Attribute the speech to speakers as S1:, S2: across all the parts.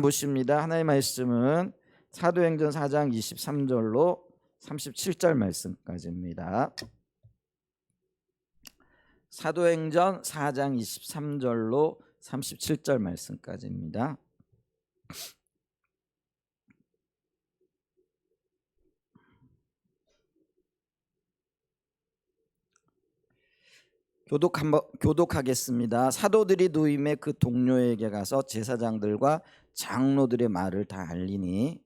S1: 보십니다. 하나님의 말씀은 사도행전 4장 23절로 37절 말씀까지입니다. 사도행전 4장 23절로 37절 말씀까지입니다. 교독하겠습니다. 사도들이 누임의 그 동료에게 가서 제사장들과 장로들의 말을 다 알리니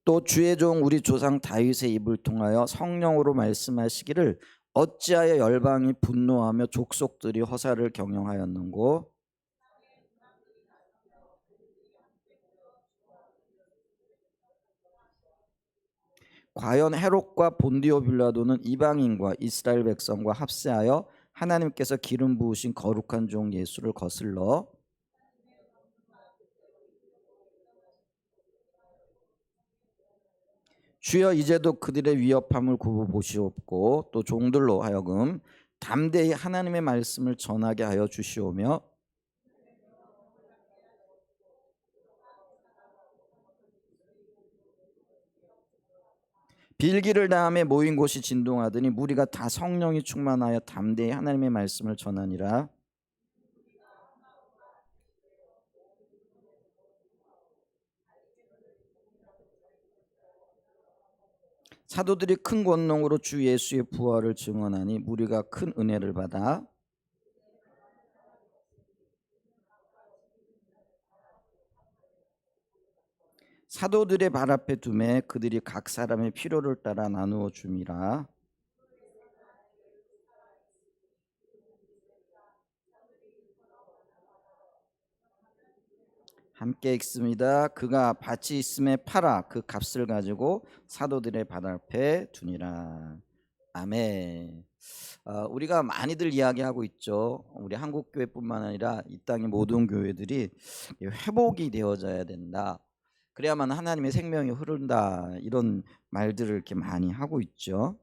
S1: 또 주의 종 우리 조상 다윗의 입을 통하여 성령으로 말씀하시기를 어찌하여 열방이 분노하며 족속들이 허사를 경영하였는고 과연 헤롯과 본디오 빌라도는 이방인과 이스라엘 백성과 합세하여 하나님께서 기름 부으신 거룩한 종 예수를 거슬러 주여 이제도 그들의 위협함을 굽어보시옵고 또 종들로 하여금 담대히 하나님의 말씀을 전하게 하여 주시오며 빌기를 다음에 모인 곳이 진동하더니 무리가 다 성령이 충만하여 담대히 하나님의 말씀을 전하니라. 사도들이 큰 권능으로 주 예수의 부활을 증언하니 무리가 큰 은혜를 받아 사도들의 발 앞에 두매 그들이 각 사람의 필요를 따라 나누어 줌이라. 함께 읽습니다. 그가 밭이 있음에 팔아 그 값을 가지고 사도들의 발 앞에 두니라. 아멘. 우리가 많이들 이야기하고 있죠. 우리 한국교회뿐만 아니라 이 땅의 모든 교회들이 회복이 되어져야 된다. 그래야만 하나님의 생명이 흐른다. 이런 말들을 이렇게 많이 하고 있죠.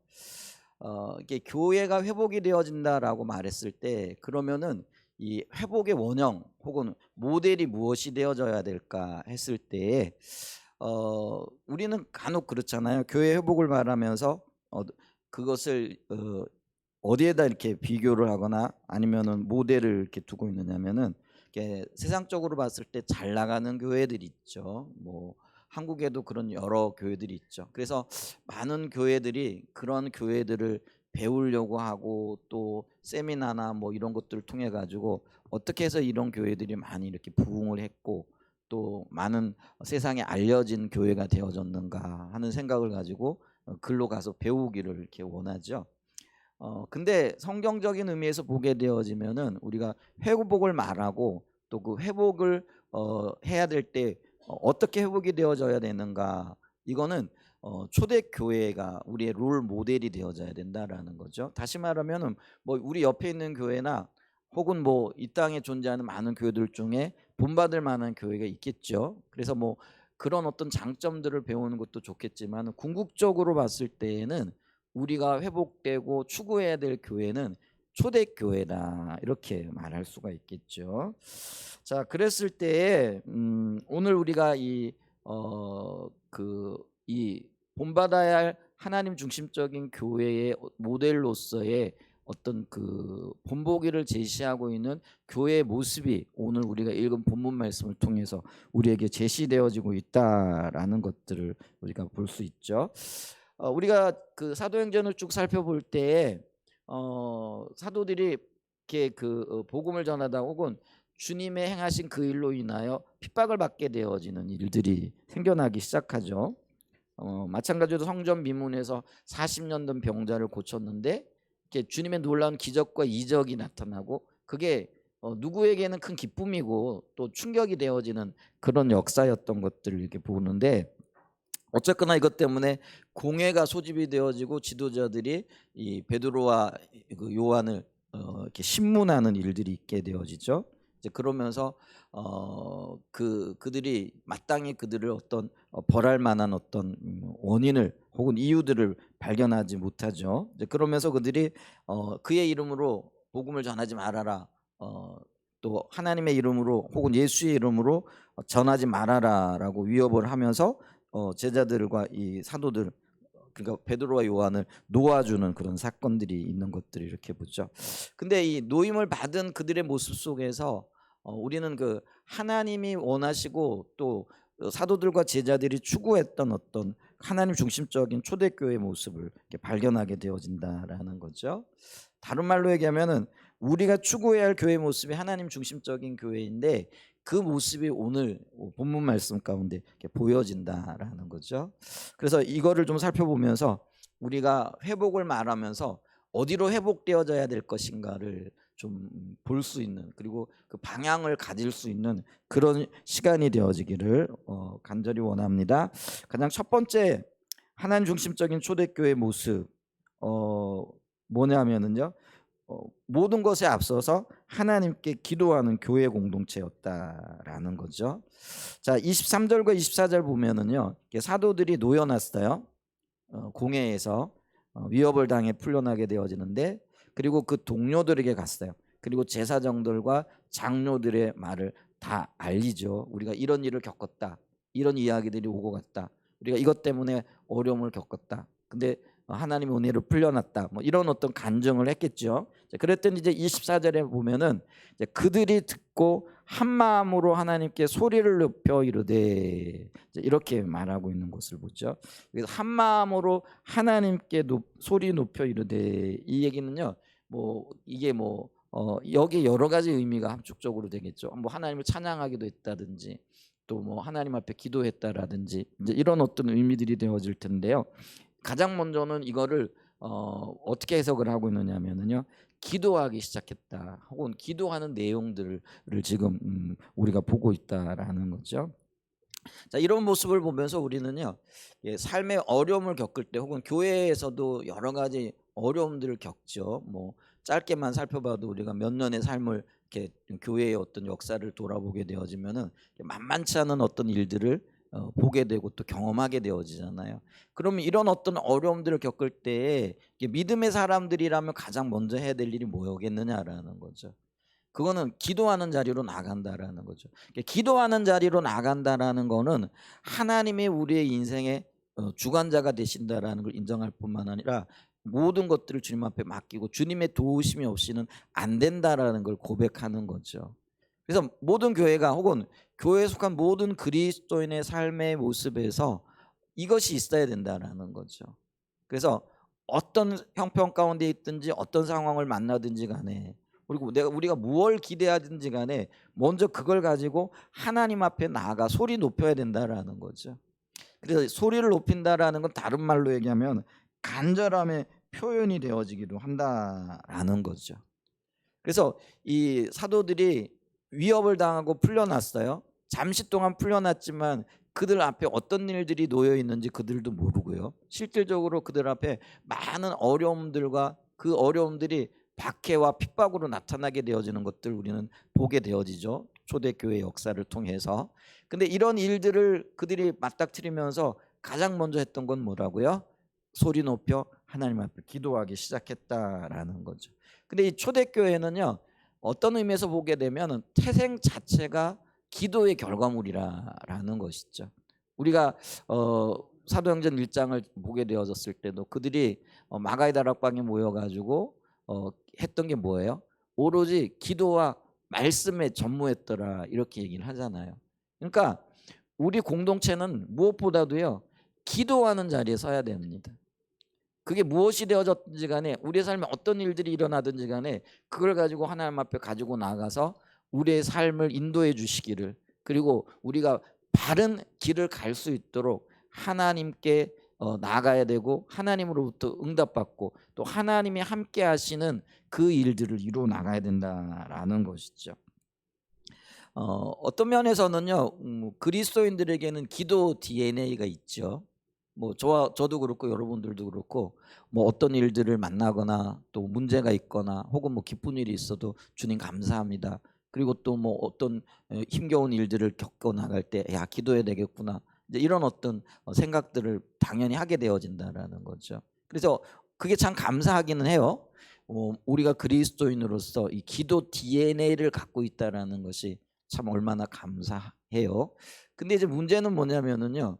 S1: 이게 교회가 회복이 되어진다라고 말했을 때 그러면은 이 회복의 원형 혹은 모델이 무엇이 되어져야 될까 했을 때 우리는 간혹 그렇잖아요. 교회 회복을 말하면서 그것을 어디에다 이렇게 비교를 하거나 아니면은 모델을 이렇게 두고 있느냐면은 세상적으로 봤을 때 잘 나가는 교회들이 있죠. 뭐 한국에도 그런 여러 교회들이 있죠. 그래서 많은 교회들이 그런 교회들을 배우려고 하고 또 세미나나 뭐 이런 것들을 통해 가지고 어떻게 해서 이런 교회들이 많이 이렇게 부흥을 했고 또 많은 세상에 알려진 교회가 되어졌는가 하는 생각을 가지고 글로 가서 배우기를 이렇게 원하죠. 근데 성경적인 의미에서 보게 되어지면은 우리가 회복을 말하고 또 그 회복을 해야 될 때 어떻게 회복이 되어져야 되는가, 이거는 초대 교회가 우리의 롤 모델이 되어져야 된다라는 거죠. 다시 말하면은 뭐 우리 옆에 있는 교회나 혹은 뭐 이 땅에 존재하는 많은 교회들 중에 본받을 만한 교회가 있겠죠. 그래서 뭐 그런 어떤 장점들을 배우는 것도 좋겠지만 궁극적으로 봤을 때에는 우리가 회복되고 추구해야 될 교회는 초대교회다, 이렇게 말할 수가 있겠죠. 자, 그랬을 때에 오늘 우리가 이 본받아야 할 하나님 중심적인 교회의 모델로서의 어떤 그 본보기를 제시하고 있는 교회의 모습이 오늘 우리가 읽은 본문 말씀을 통해서 우리에게 제시되어지고 있다라는 것들을 우리가 볼 수 있죠. 우리가 그 사도행전을 쭉 살펴볼 때 사도들이 이렇게 그 복음을 전하다 혹은 주님의 행하신 그 일로 인하여 핍박을 받게 되어지는 일들이 생겨나기 시작하죠. 마찬가지로 성전 미문에서 40년 된 병자를 고쳤는데 이렇게 주님의 놀라운 기적과 이적이 나타나고 그게 누구에게는 큰 기쁨이고 또 충격이 되어지는 그런 역사였던 것들을 이렇게 보는데, 어쨌거나 이것 때문에 공회가 소집이 되어지고 지도자들이 이 베드로와 그 요한을 이렇게 신문하는 일들이 있게 되어지죠. 이제 그러면서 그들이 마땅히 그들을 어떤 벌할 만한 어떤 원인을 혹은 이유들을 발견하지 못하죠. 이제 그러면서 그들이 그의 이름으로 복음을 전하지 말아라. 또 하나님의 이름으로 혹은 예수의 이름으로 전하지 말아라라고 위협을 하면서 제자들과 이 사도들, 그러니까 베드로와 요한을 놓아주는 그런 사건들이 있는 것들을 이렇게 보죠. 근데 이 노임을 받은 그들의 모습 속에서 우리는 그 하나님이 원하시고 또 사도들과 제자들이 추구했던 어떤 하나님 중심적인 초대교회의 모습을 이렇게 발견하게 되어진다라는 거죠. 다른 말로 얘기하면은 우리가 추구해야 할 교회 모습이 하나님 중심적인 교회인데 그 모습이 오늘 본문 말씀 가운데 이렇게 보여진다라는 거죠. 그래서 이거를 좀 살펴보면서 우리가 회복을 말하면서 어디로 회복되어져야 될 것인가를 좀 볼 수 있는, 그리고 그 방향을 가질 수 있는 그런 시간이 되어지기를 간절히 원합니다. 가장 첫 번째 하나님 중심적인 초대교회 모습 뭐냐면은요, 모든 것에 앞서서 하나님께 기도하는 교회 공동체였다라는 거죠. 자, 23절과 24절 보면은요, 사도들이 놓여놨어요. 공회에서 위협을 당해 풀려나게 되어지는데, 그리고 그 동료들에게 갔어요. 그리고 제사장들과 장로들의 말을 다 알리죠. 우리가 이런 일을 겪었다, 이런 이야기들이 오고 갔다, 우리가 이것 때문에 어려움을 겪었다, 근데 하나님의 은혜로 풀려났다, 뭐 이런 어떤 간증을 했겠죠. 그랬더니 이제 24절에 보면은 이제 그들이 듣고 한 마음으로 하나님께 소리를 높여 이르되, 이렇게 말하고 있는 것을 보죠. 그래서 한 마음으로 하나님께 소리 높여 이르되, 이 얘기는요, 뭐 이게 뭐 여기 여러 가지 의미가 함축적으로 되겠죠. 뭐 하나님을 찬양하기도 했다든지, 또 뭐 하나님 앞에 기도했다라든지, 이제 이런 어떤 의미들이 되어질 텐데요. 가장 먼저는 이거를 어떻게 해석을 하고 있느냐면요, 기도하기 시작했다, 혹은 기도하는 내용들을 지금 우리가 보고 있다라는 거죠. 자, 이런 모습을 보면서 우리는요, 삶의 어려움을 겪을 때, 혹은 교회에서도 여러 가지 어려움들을 겪죠. 뭐 짧게만 살펴봐도 우리가 몇 년의 삶을 이렇게 교회의 어떤 역사를 돌아보게 되어지면은 만만치 않은 어떤 일들을 보게 되고 또 경험하게 되어지잖아요. 그러면 이런 어떤 어려움들을 겪을 때 믿음의 사람들이라면 가장 먼저 해야 될 일이 뭐겠느냐라는 거죠. 그거는 기도하는 자리로 나간다라는 거죠. 기도하는 자리로 나간다라는 거는 하나님이 우리의 인생의 주관자가 되신다라는 걸 인정할 뿐만 아니라 모든 것들을 주님 앞에 맡기고 주님의 도우심이 없이는 안 된다라는 걸 고백하는 거죠. 그래서 모든 교회가, 혹은 교회에 속한 모든 그리스도인의 삶의 모습에서 이것이 있어야 된다라는 거죠. 그래서 어떤 형편 가운데 있든지 어떤 상황을 만나든지 간에, 그리고 우리가 무엇을 기대하든지 간에 먼저 그걸 가지고 하나님 앞에 나아가 소리 높여야 된다라는 거죠. 그래서 소리를 높인다라는 건 다른 말로 얘기하면 간절함의 표현이 되어지기도 한다라는 거죠. 그래서 이 사도들이 위협을 당하고 풀려났어요. 잠시 동안 풀려났지만 그들 앞에 어떤 일들이 놓여 있는지 그들도 모르고요. 실질적으로 그들 앞에 많은 어려움들과 그 어려움들이 박해와 핍박으로 나타나게 되어지는 것들 우리는 보게 되어지죠. 초대교회 역사를 통해서. 근데 이런 일들을 그들이 맞닥뜨리면서 가장 먼저 했던 건 뭐라고요? 소리 높여 하나님 앞에 기도하기 시작했다라는 거죠. 근데 이 초대교회는요, 어떤 의미에서 보게 되면 태생 자체가 기도의 결과물이라는 것이죠. 우리가 사도행전 1장을 보게 되어졌을 때도 그들이 마가의 다락방에 모여가지고 했던 게 뭐예요? 오로지 기도와 말씀에 전무했더라, 이렇게 얘기를 하잖아요. 그러니까 우리 공동체는 무엇보다도요, 기도하는 자리에 서야 됩니다. 그게 무엇이 되어졌든지 간에, 우리의 삶에 어떤 일들이 일어나든지 간에 그걸 가지고 하나님 앞에 가지고 나가서 우리의 삶을 인도해 주시기를, 그리고 우리가 바른 길을 갈 수 있도록 하나님께 나가야 되고, 하나님으로부터 응답받고 또 하나님이 함께 하시는 그 일들을 이루어 나가야 된다라는 것이죠. 어떤 면에서는요, 그리스도인들에게는 기도 DNA가 있죠. 뭐 저도 그렇고 여러분들도 그렇고, 뭐 어떤 일들을 만나거나 또 문제가 있거나 혹은 뭐 기쁜 일이 있어도 주님 감사합니다, 그리고 또 뭐 어떤 힘겨운 일들을 겪어 나갈 때 야 기도해야 되겠구나 이제 이런 어떤 생각들을 당연히 하게 되어진다라는 거죠. 그래서 그게 참 감사하기는 해요. 우리가 그리스도인으로서 이 기도 DNA를 갖고 있다라는 것이 참 얼마나 감사해요. 근데 이제 문제는 뭐냐면은요.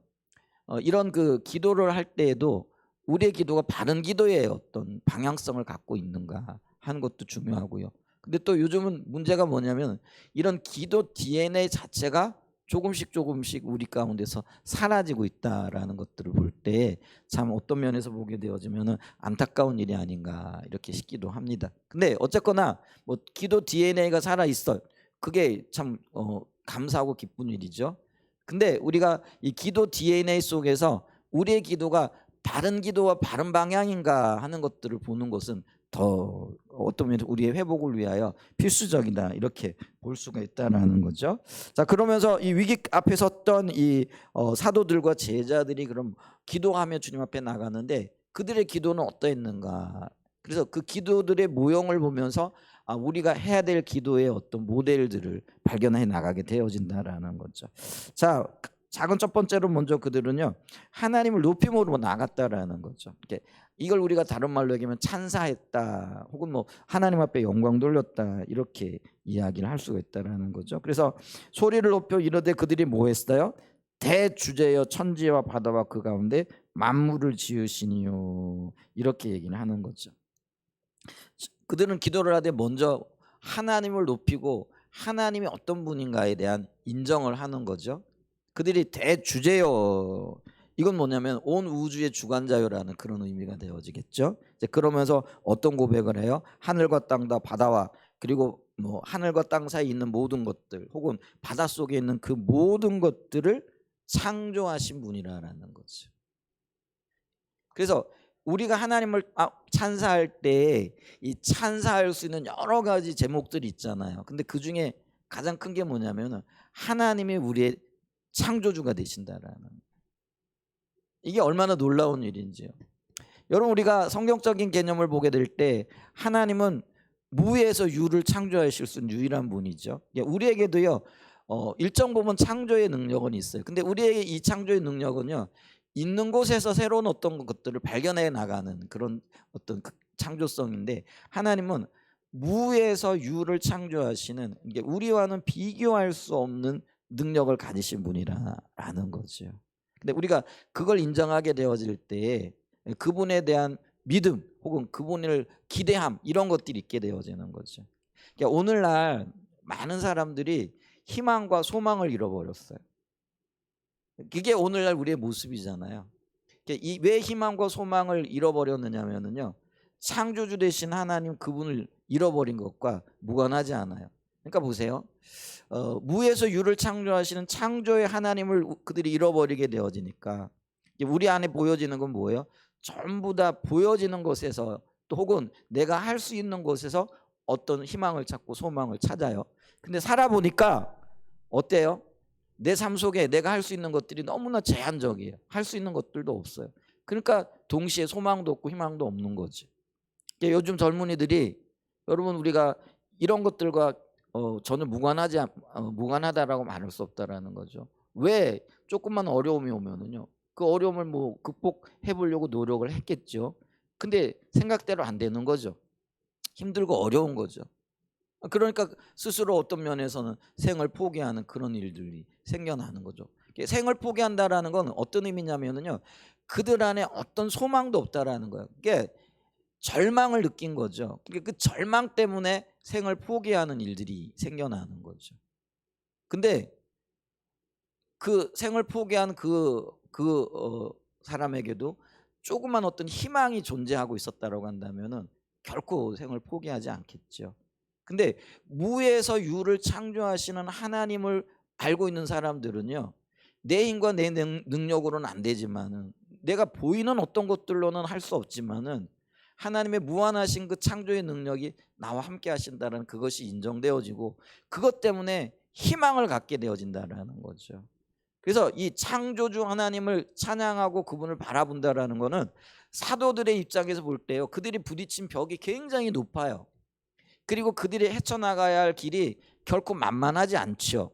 S1: 이런 그 기도를 할 때에도 우리의 기도가 바른 기도의 어떤 방향성을 갖고 있는가 하는 것도 중요하고요. 근데 또 요즘은 문제가 뭐냐면 이런 기도 DNA 자체가 조금씩 조금씩 우리 가운데서 사라지고 있다라는 것들을 볼 때 참 어떤 면에서 보게 되어지면은 안타까운 일이 아닌가 이렇게 싶기도 합니다. 근데 어쨌거나 뭐 기도 DNA가 살아 있어. 그게 참 감사하고 기쁜 일이죠. 근데 우리가 이 기도 DNA 속에서 우리의 기도가 다른 기도와 바른 방향인가 하는 것들을 보는 것은 더 어떤 면에서 우리의 회복을 위하여 필수적이다 이렇게 볼 수가 있다라는 거죠. 자 그러면서 이 위기 앞에 섰던 이 사도들과 제자들이 그럼 기도하며 주님 앞에 나가는데 그들의 기도는 어떠했는가? 그래서 그 기도들의 모형을 보면서 우리가 해야 될 기도의 어떤 모델들을 발견해 나가게 되어진다라는 거죠. 자, 작은 첫 번째로 먼저 그들은요 하나님을 높임으로 나갔다라는 거죠. 이걸 우리가 다른 말로 얘기하면 찬사했다, 혹은 뭐 하나님 앞에 영광 돌렸다 이렇게 이야기를 할 수가 있다라는 거죠. 그래서 소리를 높여 이르되 그들이 뭐 했어요? 대주제여 천지와 바다와 그 가운데 만물을 지으시니요 이렇게 얘기를 하는 거죠. 그들은 기도를 하되 먼저 하나님을 높이고 하나님이 어떤 분인가에 대한 인정을 하는 거죠. 그들이 대주제요. 이건 뭐냐면 온 우주의 주관자요라는 그런 의미가 되어지겠죠. 이제 그러면서 어떤 고백을 해요? 하늘과 땅과 바다와 그리고 뭐 하늘과 땅 사이에 있는 모든 것들 혹은 바다 속에 있는 그 모든 것들을 창조하신 분이라는 거죠. 그래서 우리가 하나님을 찬사할 때 이 찬사할 수 있는 여러 가지 제목들이 있잖아요. 근데 그 중에 가장 큰 게 뭐냐면 하나님이 우리의 창조주가 되신다라는, 이게 얼마나 놀라운 일인지요. 여러분 우리가 성경적인 개념을 보게 될 때 하나님은 무에서 유를 창조하실 수 있는 유일한 분이죠. 우리에게도요 일정 부분 창조의 능력은 있어요. 근데 우리에게 이 창조의 능력은요 있는 곳에서 새로운 어떤 것들을 발견해 나가는 그런 어떤 창조성인데, 하나님은 무에서 유를 창조하시는, 이게 우리와는 비교할 수 없는 능력을 가지신 분이라는 거죠. 근데 우리가 그걸 인정하게 되어질 때 그분에 대한 믿음 혹은 그분을 기대함 이런 것들이 있게 되어지는 거죠. 그러니까 오늘날 많은 사람들이 희망과 소망을 잃어버렸어요. 그게 오늘날 우리의 모습이잖아요. 왜 희망과 소망을 잃어버렸느냐면요 창조주 되신 하나님 그분을 잃어버린 것과 무관하지 않아요. 그러니까 보세요. 무에서 유를 창조하시는 창조의 하나님을 그들이 잃어버리게 되어지니까 우리 안에 보여지는 건 뭐예요? 전부 다 보여지는 것에서 또 혹은 내가 할 수 있는 곳에서 어떤 희망을 찾고 소망을 찾아요. 근데 살아보니까 어때요? 내 삶 속에 내가 할 수 있는 것들이 너무나 제한적이에요. 할 수 있는 것들도 없어요. 그러니까 동시에 소망도 없고 희망도 없는 거지. 요즘 젊은이들이, 여러분 우리가 이런 것들과 전혀 무관하다라고 말할 수 없다라는 거죠. 왜? 조금만 어려움이 오면은요 그 어려움을 뭐 극복해 보려고 노력을 했겠죠. 근데 생각대로 안 되는 거죠. 힘들고 어려운 거죠. 그러니까 스스로 어떤 면에서는 생을 포기하는 그런 일들이 생겨나는 거죠. 생을 포기한다라는 건 어떤 의미냐면요 그들 안에 어떤 소망도 없다라는 거예요. 그게 절망을 느낀 거죠. 그 절망 때문에 생을 포기하는 일들이 생겨나는 거죠. 근데 그 생을 포기한 사람에게도 조그만 어떤 희망이 존재하고 있었다라고 한다면은 결코 생을 포기하지 않겠죠. 근데 무에서 유를 창조하시는 하나님을 알고 있는 사람들은요 내 힘과 내 능력으로는 안 되지만은, 내가 보이는 어떤 것들로는 할 수 없지만은 하나님의 무한하신 그 창조의 능력이 나와 함께 하신다는 그것이 인정되어지고 그것 때문에 희망을 갖게 되어진다라는 거죠. 그래서 이 창조주 하나님을 찬양하고 그분을 바라본다라는 거는 사도들의 입장에서 볼 때요 그들이 부딪힌 벽이 굉장히 높아요. 그리고 그들이 헤쳐나가야 할 길이 결코 만만하지 않죠.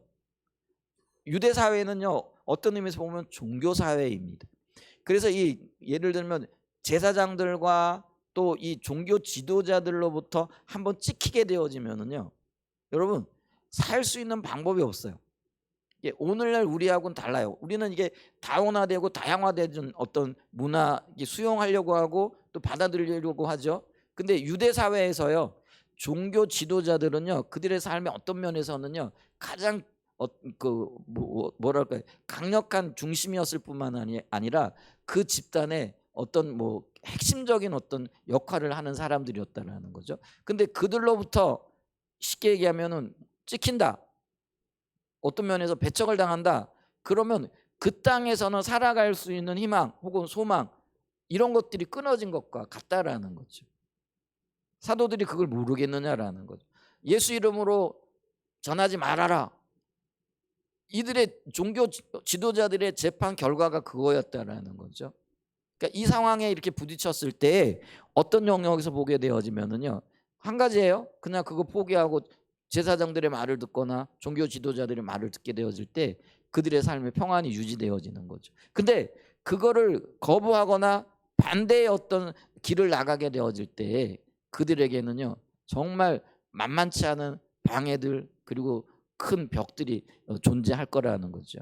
S1: 유대 사회는요, 어떤 의미에서 보면 종교 사회입니다. 그래서 이 예를 들면 제사장들과 또 이 종교 지도자들로부터 한번 찍히게 되어지면은요, 여러분 살 수 있는 방법이 없어요. 오늘날 우리하고는 달라요. 우리는 이게 다원화되고 다양화된 어떤 문화 수용하려고 하고 또 받아들이려고 하죠. 근데 유대 사회에서요, 종교 지도자들은요, 그들의 삶의 어떤 면에서는요, 가장 뭐랄까요, 강력한 중심이었을 뿐만 아니라 그 집단의 어떤 핵심적인 어떤 역할을 하는 사람들이었다라는 거죠. 근데 그들로부터 쉽게 얘기하면은 찍힌다, 어떤 면에서 배척을 당한다, 그러면 그 땅에서는 살아갈 수 있는 희망 혹은 소망, 이런 것들이 끊어진 것과 같다라는 거죠. 사도들이 그걸 모르겠느냐라는 거죠. 예수 이름으로 전하지 말아라, 이들의 종교 지도자들의 재판 결과가 그거였다라는 거죠. 그러니까 이 상황에 이렇게 부딪혔을 때 어떤 영역에서 보게 되어지면은요, 한 가지예요. 그냥 그거 포기하고 제사장들의 말을 듣거나 종교 지도자들의 말을 듣게 되어질 때 그들의 삶의 평안이 유지되어지는 거죠. 근데 그거를 거부하거나 반대의 어떤 길을 나가게 되어질 때 그들에게는요, 정말 만만치 않은 방해들 그리고 큰 벽들이 존재할 거라는 거죠.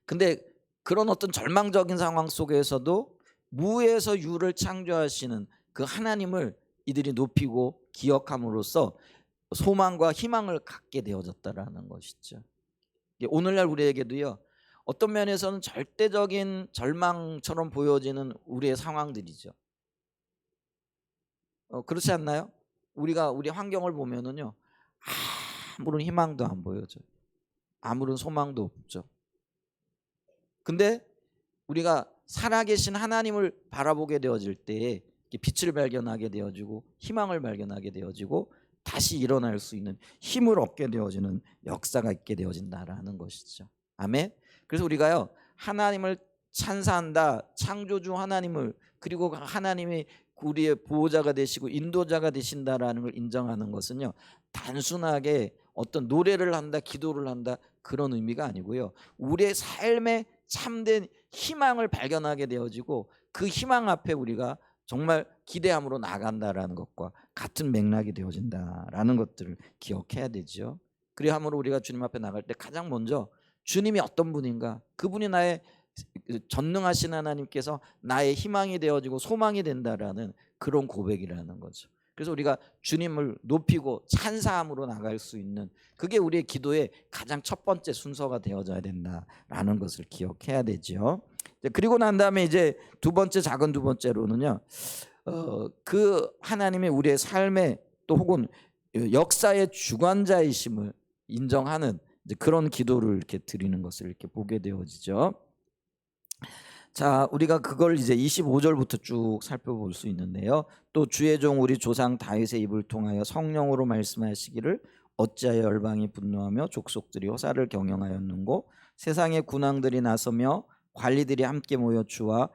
S1: 근데 그런 어떤 절망적인 상황 속에서도 무에서 유를 창조하시는 그 하나님을 이들이 높이고 기억함으로써 소망과 희망을 갖게 되어졌다라는 것이죠. 오늘날 우리에게도요, 어떤 면에서는 절대적인 절망처럼 보여지는 우리의 상황들이죠. 그렇지 않나요? 우리가 우리 환경을 보면은요, 아무런 희망도 안 보여져요. 아무런 소망도 없죠. 근데 우리가 살아계신 하나님을 바라보게 되어질 때 빛을 발견하게 되어지고 희망을 발견하게 되어지고 다시 일어날 수 있는 힘을 얻게 되어지는 역사가 있게 되어진다라는 것이죠. 아멘. 그래서 우리가요, 하나님을 찬사한다, 창조주 하나님을, 그리고 하나님이 우리의 보호자가 되시고 인도자가 되신다라는 걸 인정하는 것은요, 단순하게 어떤 노래를 한다, 기도를 한다, 그런 의미가 아니고요, 우리의 삶에 참된 희망을 발견하게 되어지고 그 희망 앞에 우리가 정말 기대함으로 나간다라는 것과 같은 맥락이 되어진다라는 것들을 기억해야 되죠. 그리함으로 우리가 주님 앞에 나갈 때 가장 먼저 주님이 어떤 분인가, 그분이 나의 전능하신 하나님께서 나의 희망이 되어지고 소망이 된다라는 그런 고백이라는 거죠. 그래서 우리가 주님을 높이고 찬사함으로 나갈 수 있는, 그게 우리의 기도의 가장 첫 번째 순서가 되어져야 된다라는 것을 기억해야 되죠. 그리고 난 다음에 이제 두 번째로는요, 그 하나님이 우리의 삶의 또 혹은 역사의 주관자이심을 인정하는 그런 기도를 이렇게 드리는 것을 이렇게 보게 되어지죠. 자, 우리가 그걸 이제 25절부터 쭉 살펴볼 수 있는데요. 또 주의 종 우리 조상 다윗의 입을 통하여 성령으로 말씀하시기를 어찌하여 열방이 분노하며 족속들이 호사를 경영하였는고 세상의 군왕들이 나서며 관리들이 함께 모여 주와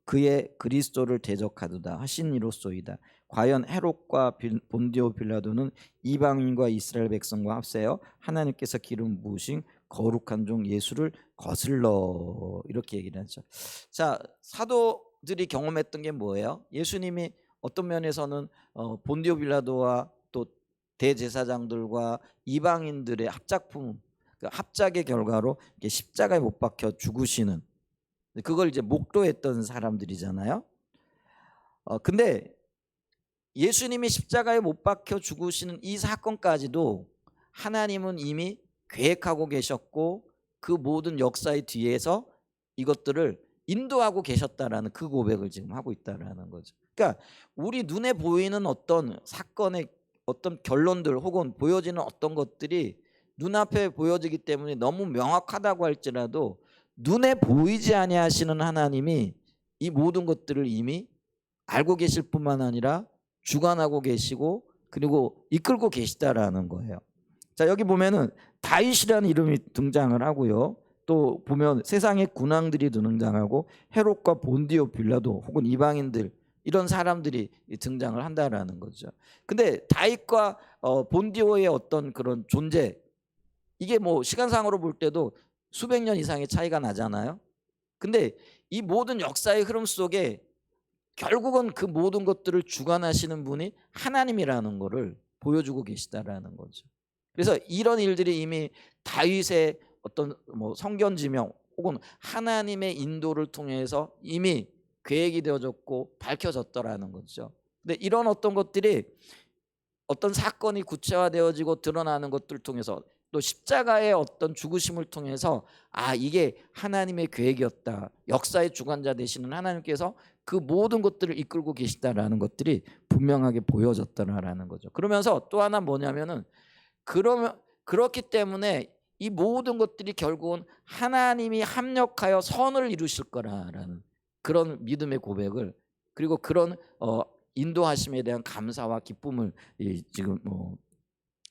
S1: 그의 그리스도를 대적하도다 하신 이로소이다. 과연 헤롯과 본디오 빌라도는 이방인과 이스라엘 백성과 합세하여 하나님께서 기름 부으신 거룩한 종 예수를 거슬러, 이렇게 얘기를 하죠. 자, 사도들이 경험했던 게 뭐예요? 예수님이 어떤 면에서는 본디오 빌라도와 또 대제사장들과 이방인들의 합작품, 그 합작의 결과로 십자가에 못 박혀 죽으시는, 그걸 이제 목도했던 사람들이잖아요. 근데 예수님이 십자가에 못 박혀 죽으시는 이 사건까지도 하나님은 이미 계획하고 계셨고 그 모든 역사의 뒤에서 이것들을 인도하고 계셨다라는 그 고백을 지금 하고 있다라는 거죠. 그러니까 우리 눈에 보이는 어떤 사건의 어떤 결론들 혹은 보여지는 어떤 것들이 눈앞에 보여지기 때문에 너무 명확하다고 할지라도 눈에 보이지 아니하시는 하나님이 이 모든 것들을 이미 알고 계실 뿐만 아니라 주관하고 계시고 그리고 이끌고 계시다라는 거예요. 자, 여기 보면은 다윗이라는 이름이 등장을 하고요. 또 보면 세상의 군왕들이 등장하고 헤롯과 본디오 빌라도 혹은 이방인들 이런 사람들이 등장을 한다라는 거죠. 근데 다윗과 본디오의 어떤 그런 존재, 이게 뭐 시간상으로 볼 때도 수백 년 이상의 차이가 나잖아요. 근데 이 모든 역사의 흐름 속에 결국은 그 모든 것들을 주관하시는 분이 하나님이라는 것을 보여주고 계시다라는 거죠. 그래서 이런 일들이 이미 다윗의 어떤 뭐 성견지명 혹은 하나님의 인도를 통해서 이미 계획이 되어졌고 밝혀졌더라는 거죠. 근데 이런 어떤 것들이 어떤 사건이 구체화되어지고 드러나는 것들을 통해서 또 십자가의 어떤 죽으심을 통해서 이게 하나님의 계획이었다. 역사의 주관자 되시는 하나님께서 그 모든 것들을 이끌고 계시다라는 것들이 분명하게 보여졌다라는 거죠. 그러면서 또 하나 뭐냐면은 그렇기 때문에 이 모든 것들이 결국은 하나님이 합력하여 선을 이루실 거라라는 그런 믿음의 고백을, 그리고 그런 인도하심에 대한 감사와 기쁨을 지금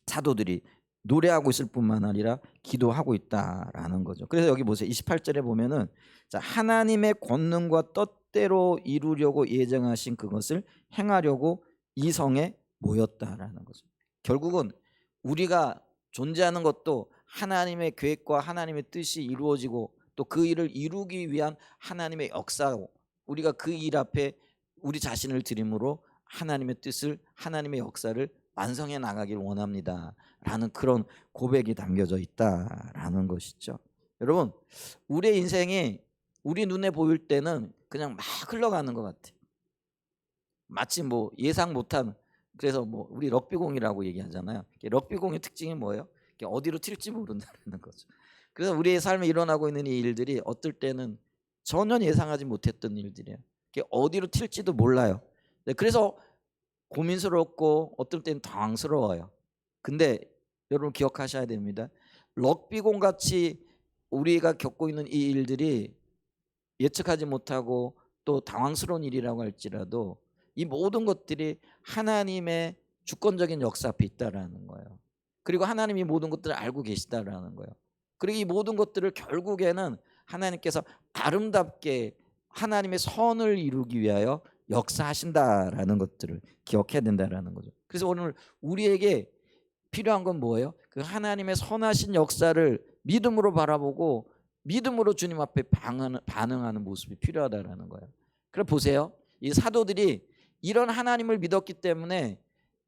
S1: 사도들이 노래하고 있을 뿐만 아니라 기도하고 있다라는 거죠. 그래서 여기 보세요. 28절에 보면은 자, 하나님의 권능과 뜻대로 이루려고 예정하신 그것을 행하려고 이 성에 모였다라는 거죠. 결국은 우리가 존재하는 것도 하나님의 계획과 하나님의 뜻이 이루어지고 또 그 일을 이루기 위한 하나님의 역사고, 우리가 그 일 앞에 우리 자신을 드림으로 하나님의 뜻을, 하나님의 역사를 완성해 나가길 원합니다 라는 그런 고백이 담겨져 있다라는 것이죠. 여러분, 우리의 인생이 우리 눈에 보일 때는 그냥 막 흘러가는 것 같아요. 마치 뭐 예상 못한, 그래서 뭐 우리 럭비공이라고 얘기하잖아요. 럭비공의 특징이 뭐예요? 어디로 튈지 모른다는 거죠. 그래서 우리의 삶에 일어나고 있는 이 일들이 어떨 때는 전혀 예상하지 못했던 일들이에요. 어디로 튈지도 몰라요. 그래서 고민스럽고 어떨 때는 당황스러워요. 근데 여러분 기억하셔야 됩니다. 럭비공 같이 우리가 겪고 있는 이 일들이 예측하지 못하고 또 당황스러운 일이라고 할지라도 이 모든 것들이 하나님의 주권적인 역사 앞에 있다라는 거예요. 그리고 하나님이 모든 것들을 알고 계시다라는 거예요. 그리고 이 모든 것들을 결국에는 하나님께서 아름답게 하나님의 선을 이루기 위하여 역사하신다라는 것들을 기억해야 된다라는 거죠. 그래서 오늘 우리에게 필요한 건 뭐예요? 그 하나님의 선하신 역사를 믿음으로 바라보고 믿음으로 주님 앞에 반응하는 모습이 필요하다라는 거예요. 그럼 보세요. 이 사도들이 이런 하나님을 믿었기 때문에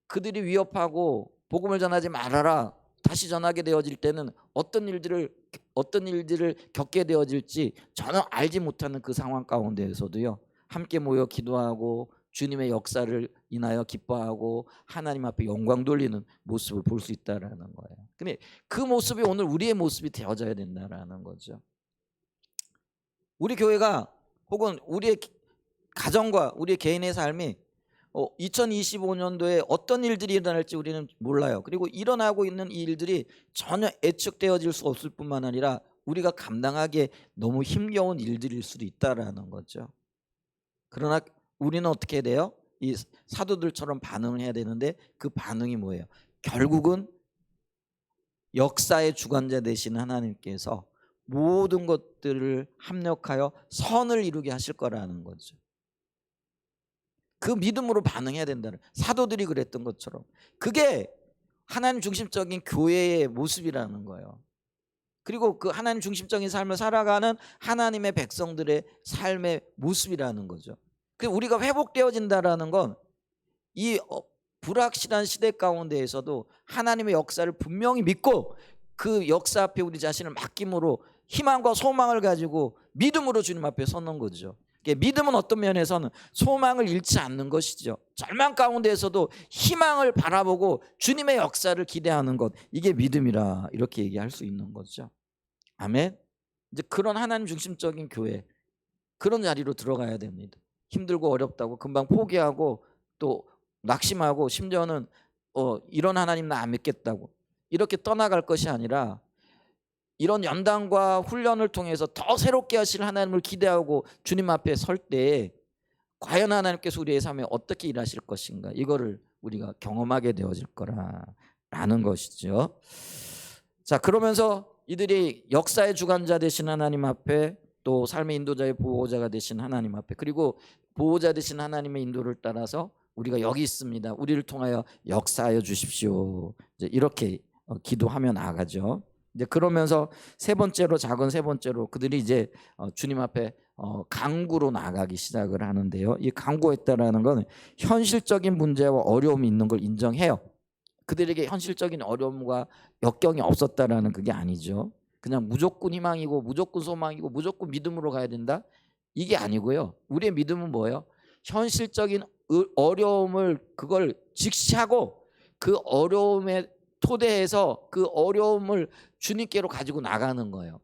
S1: 그들이 위협하고 복음을 전하지 말아라, 다시 전하게 되어질 때는 어떤 일들을 겪게 되어질지 전혀 알지 못하는 그 상황 가운데에서도요, 함께 모여 기도하고 주님의 역사를 인하여 기뻐하고 하나님 앞에 영광 돌리는 모습을 볼 수 있다라는 거예요. 근데 그 모습이 오늘 우리의 모습이 되어져야 된다라는 거죠. 우리 교회가 혹은 우리의 가정과 우리 개인의 삶이 2025년도에 어떤 일들이 일어날지 우리는 몰라요. 그리고 일어나고 있는 이 일들이 전혀 예측되어질 수 없을 뿐만 아니라 우리가 감당하기에 너무 힘겨운 일들일 수도 있다라는 거죠. 그러나 우리는 어떻게 돼요? 이 사도들처럼 반응을 해야 되는데 그 반응이 뭐예요? 결국은 역사의 주관자 되시는 하나님께서 모든 것들을 합력하여 선을 이루게 하실 거라는 거죠. 그 믿음으로 반응해야 된다는, 사도들이 그랬던 것처럼 그게 하나님 중심적인 교회의 모습이라는 거예요. 그리고 그 하나님 중심적인 삶을 살아가는 하나님의 백성들의 삶의 모습이라는 거죠. 그 우리가 회복되어진다라는 건 이 불확실한 시대 가운데에서도 하나님의 역사를 분명히 믿고 그 역사 앞에 우리 자신을 맡김으로 희망과 소망을 가지고 믿음으로 주님 앞에 서는 거죠. 믿음은 어떤 면에서는 소망을 잃지 않는 것이죠. 절망 가운데에서도 희망을 바라보고 주님의 역사를 기대하는 것, 이게 믿음이라 이렇게 얘기할 수 있는 거죠. 아멘. 이제 그런 하나님 중심적인 교회, 그런 자리로 들어가야 됩니다. 힘들고 어렵다고 금방 포기하고 또 낙심하고 심지어는 이런 하나님 나 안 믿겠다고 이렇게 떠나갈 것이 아니라 이런 연단과 훈련을 통해서 더 새롭게 하실 하나님을 기대하고 주님 앞에 설 때 과연 하나님께서 우리의 삶에 어떻게 일하실 것인가, 이거를 우리가 경험하게 되어질 거라는 것이죠. 자, 그러면서 이들이 역사의 주관자 되신 하나님 앞에 또 삶의 인도자의 보호자가 되신 하나님 앞에, 그리고 보호자 되신 하나님의 인도를 따라서 우리가 여기 있습니다. 우리를 통하여 역사하여 주십시오. 이제 이렇게 기도하며 나아가죠. 이제 그러면서 작은 세 번째로 그들이 이제 주님 앞에 간구로 나아가기 시작을 하는데요. 이 간구했다라는 건 현실적인 문제와 어려움이 있는 걸 인정해요. 그들에게 현실적인 어려움과 역경이 없었다라는 그게 아니죠. 그냥 무조건 희망이고 무조건 소망이고 무조건 믿음으로 가야 된다, 이게 아니고요. 우리의 믿음은 뭐예요? 현실적인 어려움을 그걸 직시하고 그 어려움에 토대해서 그 어려움을 주님께로 가지고 나가는 거예요.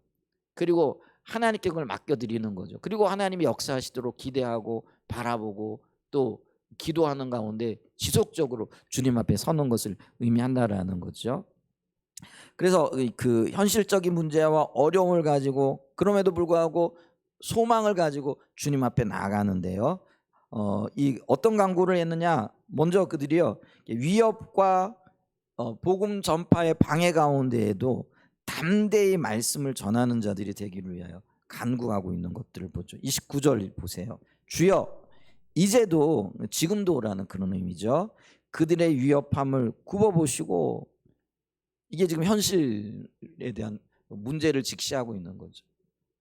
S1: 그리고 하나님께 그걸 맡겨드리는 거죠. 그리고 하나님이 역사하시도록 기대하고 바라보고 또 기도하는 가운데 지속적으로 주님 앞에 서는 것을 의미한다라는 거죠. 그래서 그 현실적인 문제와 어려움을 가지고 그럼에도 불구하고 소망을 가지고 주님 앞에 나아가는데요. 이 어떤 간구를 했느냐? 먼저 그들이요, 위협과 복음 전파의 방해 가운데에도 담대히 말씀을 전하는 자들이 되기를 위하여 간구하고 있는 것들을 보죠. 29절 보세요. 주여 이제도, 지금도라는 그런 의미죠. 그들의 위협함을 굽어보시고, 이게 지금 현실에 대한 문제를 직시하고 있는 거죠.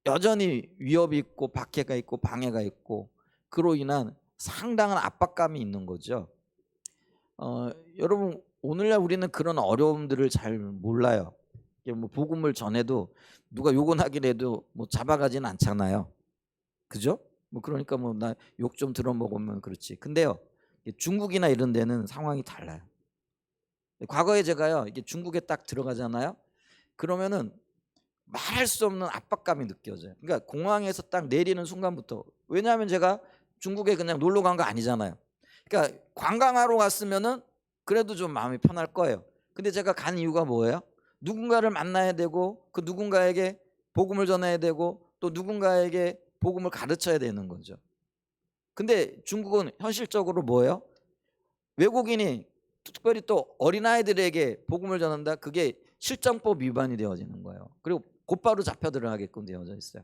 S1: 여전히 위협이 있고 박해가 있고 방해가 있고 그로 인한 상당한 압박감이 있는 거죠. 여러분, 오늘날 우리는 그런 어려움들을 잘 몰라요. 뭐 복음을 전해도 누가 욕을 하긴 해도 뭐 잡아가지는 않잖아요. 그죠? 뭐 그러니까 뭐 나 욕 좀 들어먹으면 그렇지. 근데요, 중국이나 이런 데는 상황이 달라요. 과거에 제가요, 이게 중국에 딱 들어가잖아요. 그러면은 말할 수 없는 압박감이 느껴져요. 그러니까 공항에서 딱 내리는 순간부터, 왜냐하면 제가 중국에 그냥 놀러 간 거 아니잖아요. 그러니까 관광하러 갔으면은 그래도 좀 마음이 편할 거예요. 근데 제가 간 이유가 뭐예요? 누군가를 만나야 되고 그 누군가에게 복음을 전해야 되고 또 누군가에게 복음을 가르쳐야 되는 거죠. 근데 중국은 현실적으로 뭐예요? 외국인이 특별히 또 어린아이들에게 복음을 전한다, 그게 실정법 위반이 되어지는 거예요. 그리고 곧바로 잡혀 들어가게끔 되어져 있어요.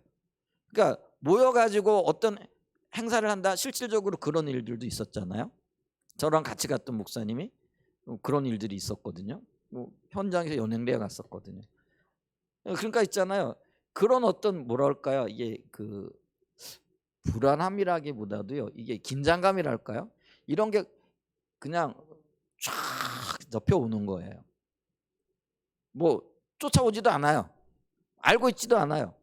S1: 그러니까 모여가지고 어떤 행사를 한다, 실질적으로 그런 일들도 있었잖아요. 저랑 같이 갔던 목사님이 그런 일들이 있었거든요. 현장에서 연행대회 갔었거든요. 그러니까 있잖아요, 그런 어떤 뭐랄까요, 이게 그 불안함이라기보다도요, 이게 긴장감이랄까요, 이런 게 그냥 쫙 덮여오는 거예요. 뭐 쫓아오지도 않아요. 알고 있지도 않아요.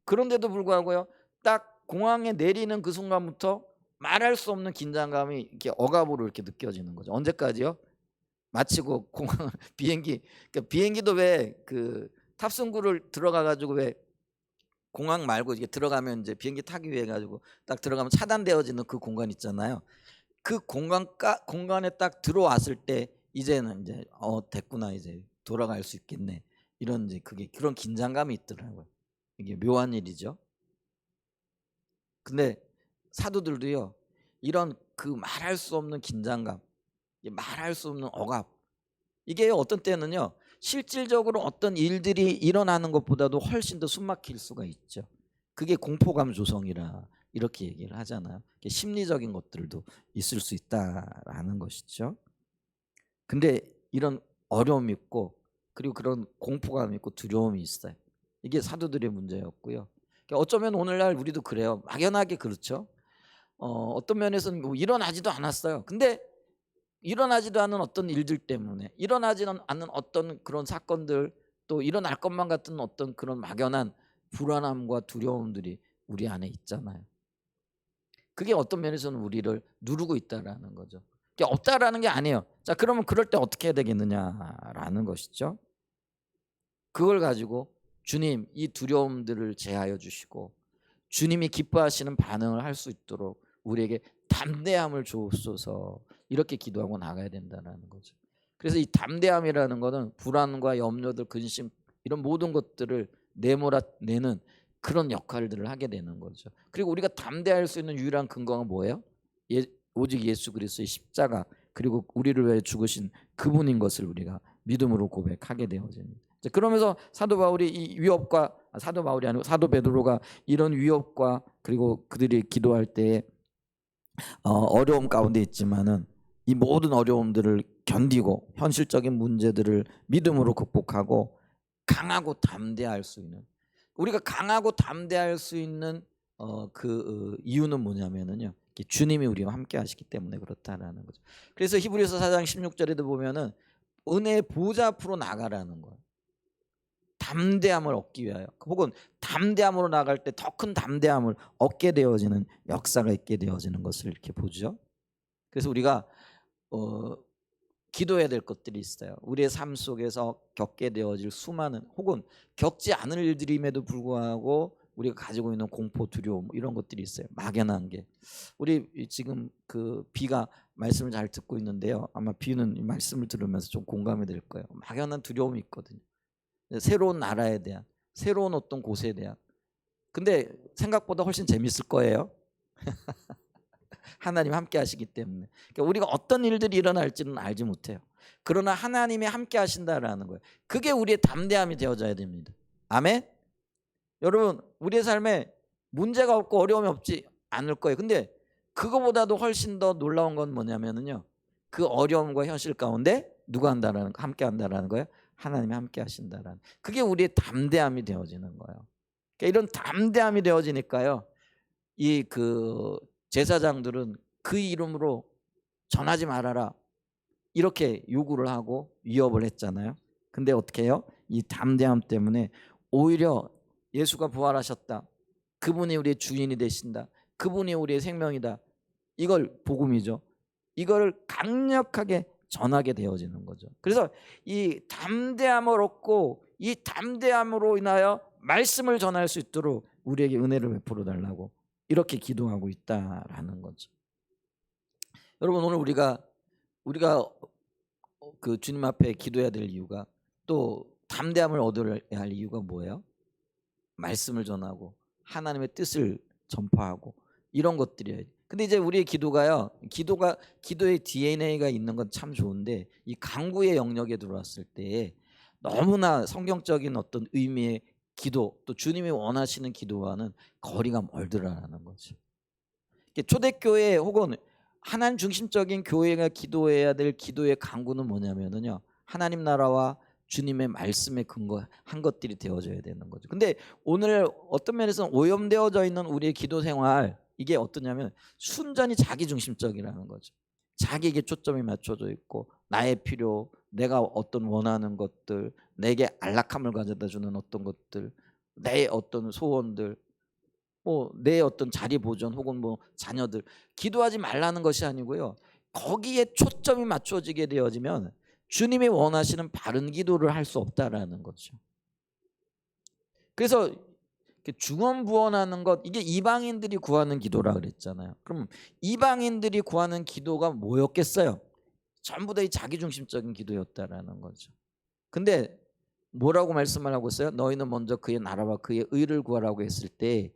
S1: 그런데도 불구하고요, 딱 공항에 내리는 그 순간부터 말할 수 없는 긴장감이 이렇게 억압으로 이렇게 느껴지는 거죠. 언제까지요? 마치고 공항 비행기, 그러니까 비행기도 왜 그 탑승구를 들어가 가지고 왜 공항 말고 이게 들어가면 이제 비행기 타기 위해 가지고 딱 들어가면 차단되어지는 그 공간 있잖아요. 그 공간에 딱 들어왔을 때 이제는 이제 됐구나, 이제 돌아갈 수 있겠네, 이런 이제 그게 그런 긴장감이 있더라고요. 이게 묘한 일이죠. 근데 사도들도요, 이런 그 말할 수 없는 긴장감, 말할 수 없는 억압, 이게 어떤 때는요 실질적으로 어떤 일들이 일어나는 것보다도 훨씬 더 숨막힐 수가 있죠. 그게 공포감 조성이라 이렇게 얘기를 하잖아요. 심리적인 것들도 있을 수 있다라는 것이죠. 근데 이런 어려움이 있고 그리고 그런 공포감이 있고 두려움이 있어요. 이게 사도들의 문제였고요. 그러니까 어쩌면 오늘날 우리도 그래요. 막연하게 그렇죠. 어떤 면에서는 뭐 일어나지도 않았어요. 근데 일어나지도 않은 어떤 일들 때문에, 일어나지 않은 어떤 그런 사건들, 또 일어날 것만 같은 어떤 그런 막연한 불안함과 두려움들이 우리 안에 있잖아요. 그게 어떤 면에서는 우리를 누르고 있다라는 거죠. 그게 없다라는 게 아니에요. 자, 그러면 그럴 때 어떻게 해야 되겠느냐라는 것이죠. 그걸 가지고 주님, 이 두려움들을 제하여 주시고 주님이 기뻐하시는 반응을 할 수 있도록 우리에게 담대함을 주옵소서, 이렇게 기도하고 나가야 된다는 거죠. 그래서 이 담대함이라는 것은 불안과 염려들, 근심, 이런 모든 것들을 내몰아내는 그런 역할들을 하게 되는 거죠. 그리고 우리가 담대할 수 있는 유일한 근거가 뭐예요? 오직 예수 그리스도의 십자가, 그리고 우리를 위해 죽으신 그분인 것을 우리가 믿음으로 고백하게 되어집니다. 그러면서 사도 바울이 이 위협과 사도 바울이 아니고 사도 베드로가 이런 위협과 그리고 그들이 기도할 때 어려움 가운데 있지만은 이 모든 어려움들을 견디고 현실적인 문제들을 믿음으로 극복하고 강하고 담대할 수 있는, 우리가 강하고 담대할 수 있는 이유는 뭐냐면은요, 주님이 우리와 함께 하시기 때문에 그렇다라는 거죠. 그래서 히브리서 4장 16절에도 보면은 은혜의 보좌 앞으로 나가라는 거예요. 담대함을 얻기 위하여, 혹은 담대함으로 나갈 때 더 큰 담대함을 얻게 되어지는 역사가 있게 되어지는 것을 이렇게 보죠. 그래서 우리가 기도해야 될 것들이 있어요. 우리의 삶 속에서 겪게 되어질 수많은, 혹은 겪지 않을 일들임에도 불구하고 우리가 가지고 있는 공포, 두려움, 이런 것들이 있어요. 막연한 게. 우리 지금 비가 말씀을 잘 듣고 있는데요, 아마 비는 이 말씀을 들으면서 좀 공감이 될 거예요. 막연한 두려움이 있거든요. 새로운 나라에 대한, 새로운 어떤 곳에 대한. 근데 생각보다 훨씬 재밌을 거예요. 하나님 함께 하시기 때문에. 그러니까 우리가 어떤 일들이 일어날지는 알지 못해요. 그러나 하나님이 함께 하신다라는 거예요. 그게 우리의 담대함이 되어져야 됩니다. 아멘. 여러분, 우리의 삶에 문제가 없고 어려움이 없지 않을 거예요. 근데 그거보다도 훨씬 더 놀라운 건 뭐냐면요, 그 어려움과 현실 가운데 누가 함께 한다라는 거예요. 하나님이 함께 하신다라는, 그게 우리의 담대함이 되어지는 거예요. 그러니까 이런 담대함이 되어지니까요, 이 제사장들은 그 이름으로 전하지 말아라 이렇게 요구를 하고 위협을 했잖아요. 근데 어떻게 해요? 이 담대함 때문에 오히려 예수가 부활하셨다, 그분이 우리의 주인이 되신다, 그분이 우리의 생명이다, 이걸 복음이죠. 이거를 강력하게 전하게 되어지는 거죠. 그래서 이 담대함을 얻고 이 담대함으로 인하여 말씀을 전할 수 있도록 우리에게 은혜를 베풀어 달라고 이렇게 기도하고 있다라는 거죠. 여러분, 오늘 우리가 주님 앞에 기도해야 될 이유가, 또 담대함을 얻어야 할 이유가 뭐예요? 말씀을 전하고 하나님의 뜻을 전파하고 이런 것들이에요. 근데 이제 우리의 기도의 DNA가 있는 건 참 좋은데, 이 강구의 영역에 들어왔을 때 너무나 성경적인 어떤 의미의 기도, 또 주님이 원하시는 기도와는 거리가 멀더라라는 거죠. 초대교회 혹은 하나님 중심적인 교회가 기도해야 될 기도의 강구는 뭐냐면요, 하나님 나라와 주님의 말씀에 근거한 것들이 되어져야 되는 거죠. 근데 오늘 어떤 면에서는 오염되어져 있는 우리의 기도 생활, 이게 어떠냐면 순전히 자기 중심적이라는 거죠. 자기에게 초점이 맞춰져 있고, 나의 필요, 내가 어떤 원하는 것들, 내게 안락함을 가져다 주는 어떤 것들, 내 어떤 소원들, 내 어떤 자리 보존, 혹은 자녀들, 기도하지 말라는 것이 아니고요, 거기에 초점이 맞춰지게 되어지면 주님이 원하시는 바른 기도를 할 수 없다라는 거죠. 그래서 중언부언하는 것, 이게 이방인들이 구하는 기도라 그랬잖아요. 그럼 이방인들이 구하는 기도가 뭐였겠어요? 전부 다 이 자기중심적인 기도였다라는 거죠. 근데 뭐라고 말씀을 하고 있어요? 너희는 먼저 그의 나라와 그의 의를 구하라고 했을 때,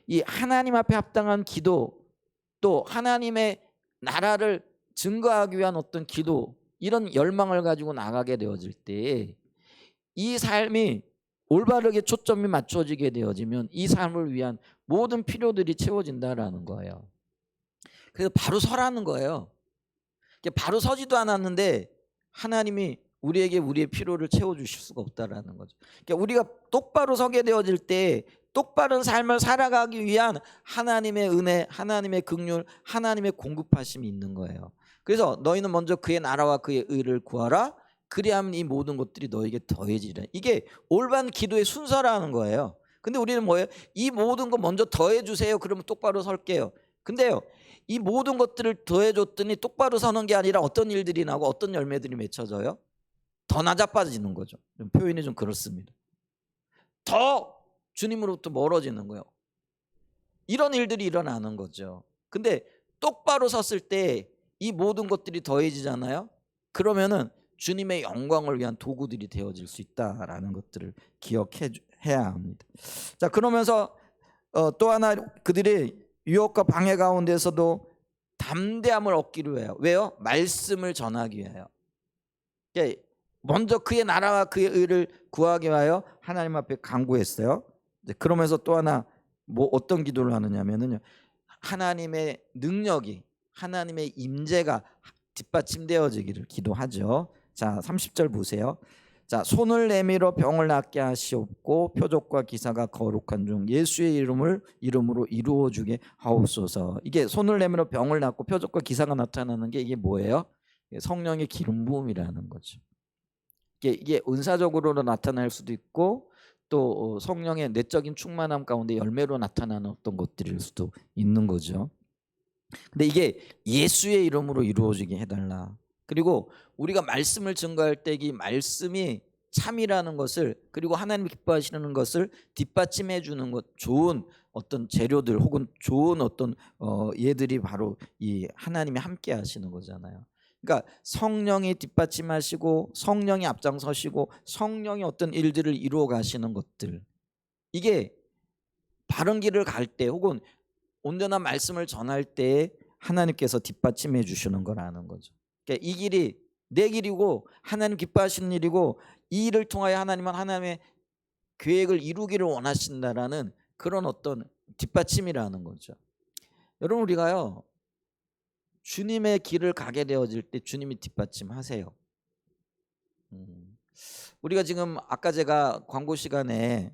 S1: 이 하나님 앞에 합당한 기도, 또 하나님의 나라를 증거하기 위한 어떤 기도, 이런 열망을 가지고 나가게 되어질 때 이 삶이 올바르게 초점이 맞춰지게 되어지면 이 삶을 위한 모든 필요들이 채워진다라는 거예요. 그래서 바로 서라는 거예요. 바로 서지도 않았는데 하나님이 우리에게 우리의 필요를 채워주실 수가 없다라는 거죠. 그러니까 우리가 똑바로 서게 되어질 때 똑바른 삶을 살아가기 위한 하나님의 은혜, 하나님의 긍휼, 하나님의 공급하심이 있는 거예요. 그래서 너희는 먼저 그의 나라와 그의 의를 구하라, 그리하면 이 모든 것들이 너에게 더해지리라. 이게 올바른 기도의 순서라는 거예요. 근데 우리는 뭐예요? 이 모든 거 먼저 더해 주세요, 그러면 똑바로 설게요. 근데요, 이 모든 것들을 더해줬더니 똑바로 서는 게 아니라 어떤 일들이 나고 어떤 열매들이 맺혀져요? 더 낮아빠지는 거죠. 표현이 좀 그렇습니다. 더 주님으로부터 멀어지는 거예요. 이런 일들이 일어나는 거죠. 근데 똑바로 섰을 때 이 모든 것들이 더해지잖아요. 그러면은 주님의 영광을 위한 도구들이 되어질 수 있다라는 것들을 기억해야 합니다. 자, 그러면서 또 하나, 그들이 유혹과 방해 가운데서도 담대함을 얻기로 해요. 왜요? 말씀을 전하기 위하여. 먼저 그의 나라와 그의 의를 구하기 위하여 하나님 앞에 간구했어요. 그러면서 또 하나 뭐 어떤 기도를 하느냐면은요. 하나님의 능력이 하나님의 임재가 뒷받침되어지기를 기도하죠. 자, 30절 보세요. 자, 손을 내밀어 병을 낫게 하시옵고 표적과 기사가 거룩한 중 예수의 이름으로 이루어 주게 하옵소서. 이게 손을 내밀어 병을 낫고 표적과 기사가 나타나는 게 이게 뭐예요? 성령의 기름 부음이라는 거죠. 이게 은사적으로 나타날 수도 있고 또 성령의 내적인 충만함 가운데 열매로 나타나는 어떤 것들일 수도 있는 거죠. 근데 이게 예수의 이름으로 이루어지게 해달라. 그리고 우리가 말씀을 증거할 때 이 말씀이 참이라는 것을 그리고 하나님 기뻐하시는 것을 뒷받침해 주는 것 좋은 어떤 재료들 혹은 좋은 어떤 예들이 바로 이 하나님이 함께 하시는 거잖아요. 그러니까 성령이 뒷받침하시고 성령이 앞장서시고 성령이 어떤 일들을 이루어 가시는 것들, 이게 바른 길을 갈 때 혹은 온전한 말씀을 전할 때 하나님께서 뒷받침해 주시는 거라는 거죠. 그러니까 이 길이 내 길이고 하나님 기뻐하시는 일이고 이 일을 통하여 하나님은 하나님의 계획을 이루기를 원하신다라는 그런 어떤 뒷받침이라는 거죠. 여러분, 우리가요 주님의 길을 가게 되어질 때 주님이 뒷받침하세요. 우리가 지금 아까 제가 광고 시간에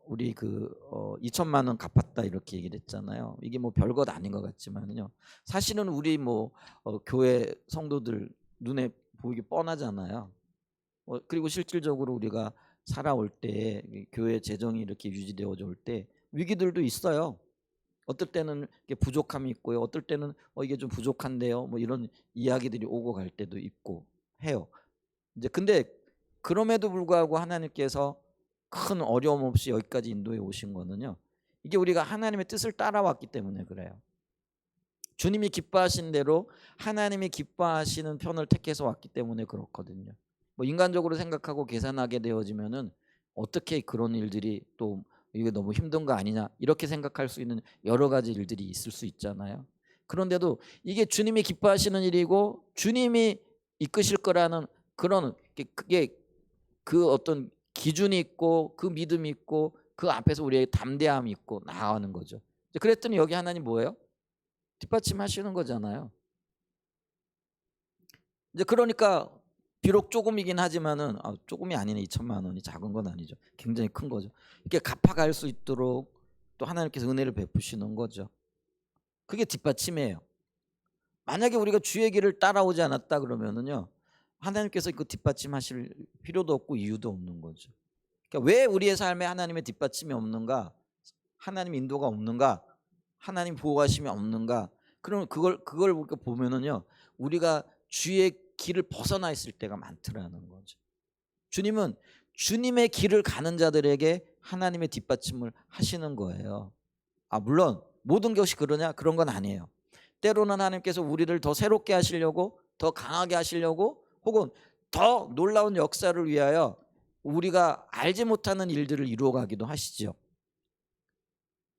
S1: 우리 2천만 원 갚았다 이렇게 얘기를 했잖아요. 이게 뭐 별것 아닌 것 같지만요. 사실은 우리 교회 성도들 눈에 보이기 뻔하잖아요. 그리고 실질적으로 우리가 살아올 때 교회 재정이 이렇게 유지되어져 올 때 위기들도 있어요. 어떨 때는 이게 부족함이 있고요. 어떨 때는 이게 좀 부족한데요. 뭐 이런 이야기들이 오고 갈 때도 있고 해요. 이제 근데 그럼에도 불구하고 하나님께서 큰 어려움 없이 여기까지 인도해 오신 거는요. 이게 우리가 하나님의 뜻을 따라왔기 때문에 그래요. 주님이 기뻐하신 대로 하나님이 기뻐하시는 편을 택해서 왔기 때문에 그렇거든요. 뭐 인간적으로 생각하고 계산하게 되어지면은 어떻게 그런 일들이 또 이게 너무 힘든 거 아니냐 이렇게 생각할 수 있는 여러 가지 일들이 있을 수 있잖아요. 그런데도 이게 주님이 기뻐하시는 일이고 주님이 이끄실 거라는 그런 그게 그 어떤 기준이 있고 그 믿음이 있고 그 앞에서 우리의 담대함이 있고 나아가는 거죠. 그랬더니 여기 하나님 뭐예요? 뒷받침하시는 거잖아요. 이제 그러니까 비록 조금이긴 하지만은 조금이 아니네. 2천만 원이 작은 건 아니죠. 굉장히 큰 거죠. 이렇게 갚아갈 수 있도록 또 하나님께서 은혜를 베푸시는 거죠. 그게 뒷받침이에요. 만약에 우리가 주의 길을 따라오지 않았다 그러면은요 하나님께서 그 뒷받침하실 필요도 없고 이유도 없는 거죠. 그러니까 왜 우리의 삶에 하나님의 뒷받침이 없는가? 하나님 인도가 없는가? 하나님 보호하심이 없는가? 그럼 그걸 보면은요 우리가 주의 길을 벗어나 있을 때가 많더라는 거죠. 주님은 주님의 길을 가는 자들에게 하나님의 뒷받침을 하시는 거예요. 물론 모든 것이 그러냐? 그런 건 아니에요. 때로는 하나님께서 우리를 더 새롭게 하시려고 더 강하게 하시려고 혹은 더 놀라운 역사를 위하여 우리가 알지 못하는 일들을 이루어가기도 하시죠.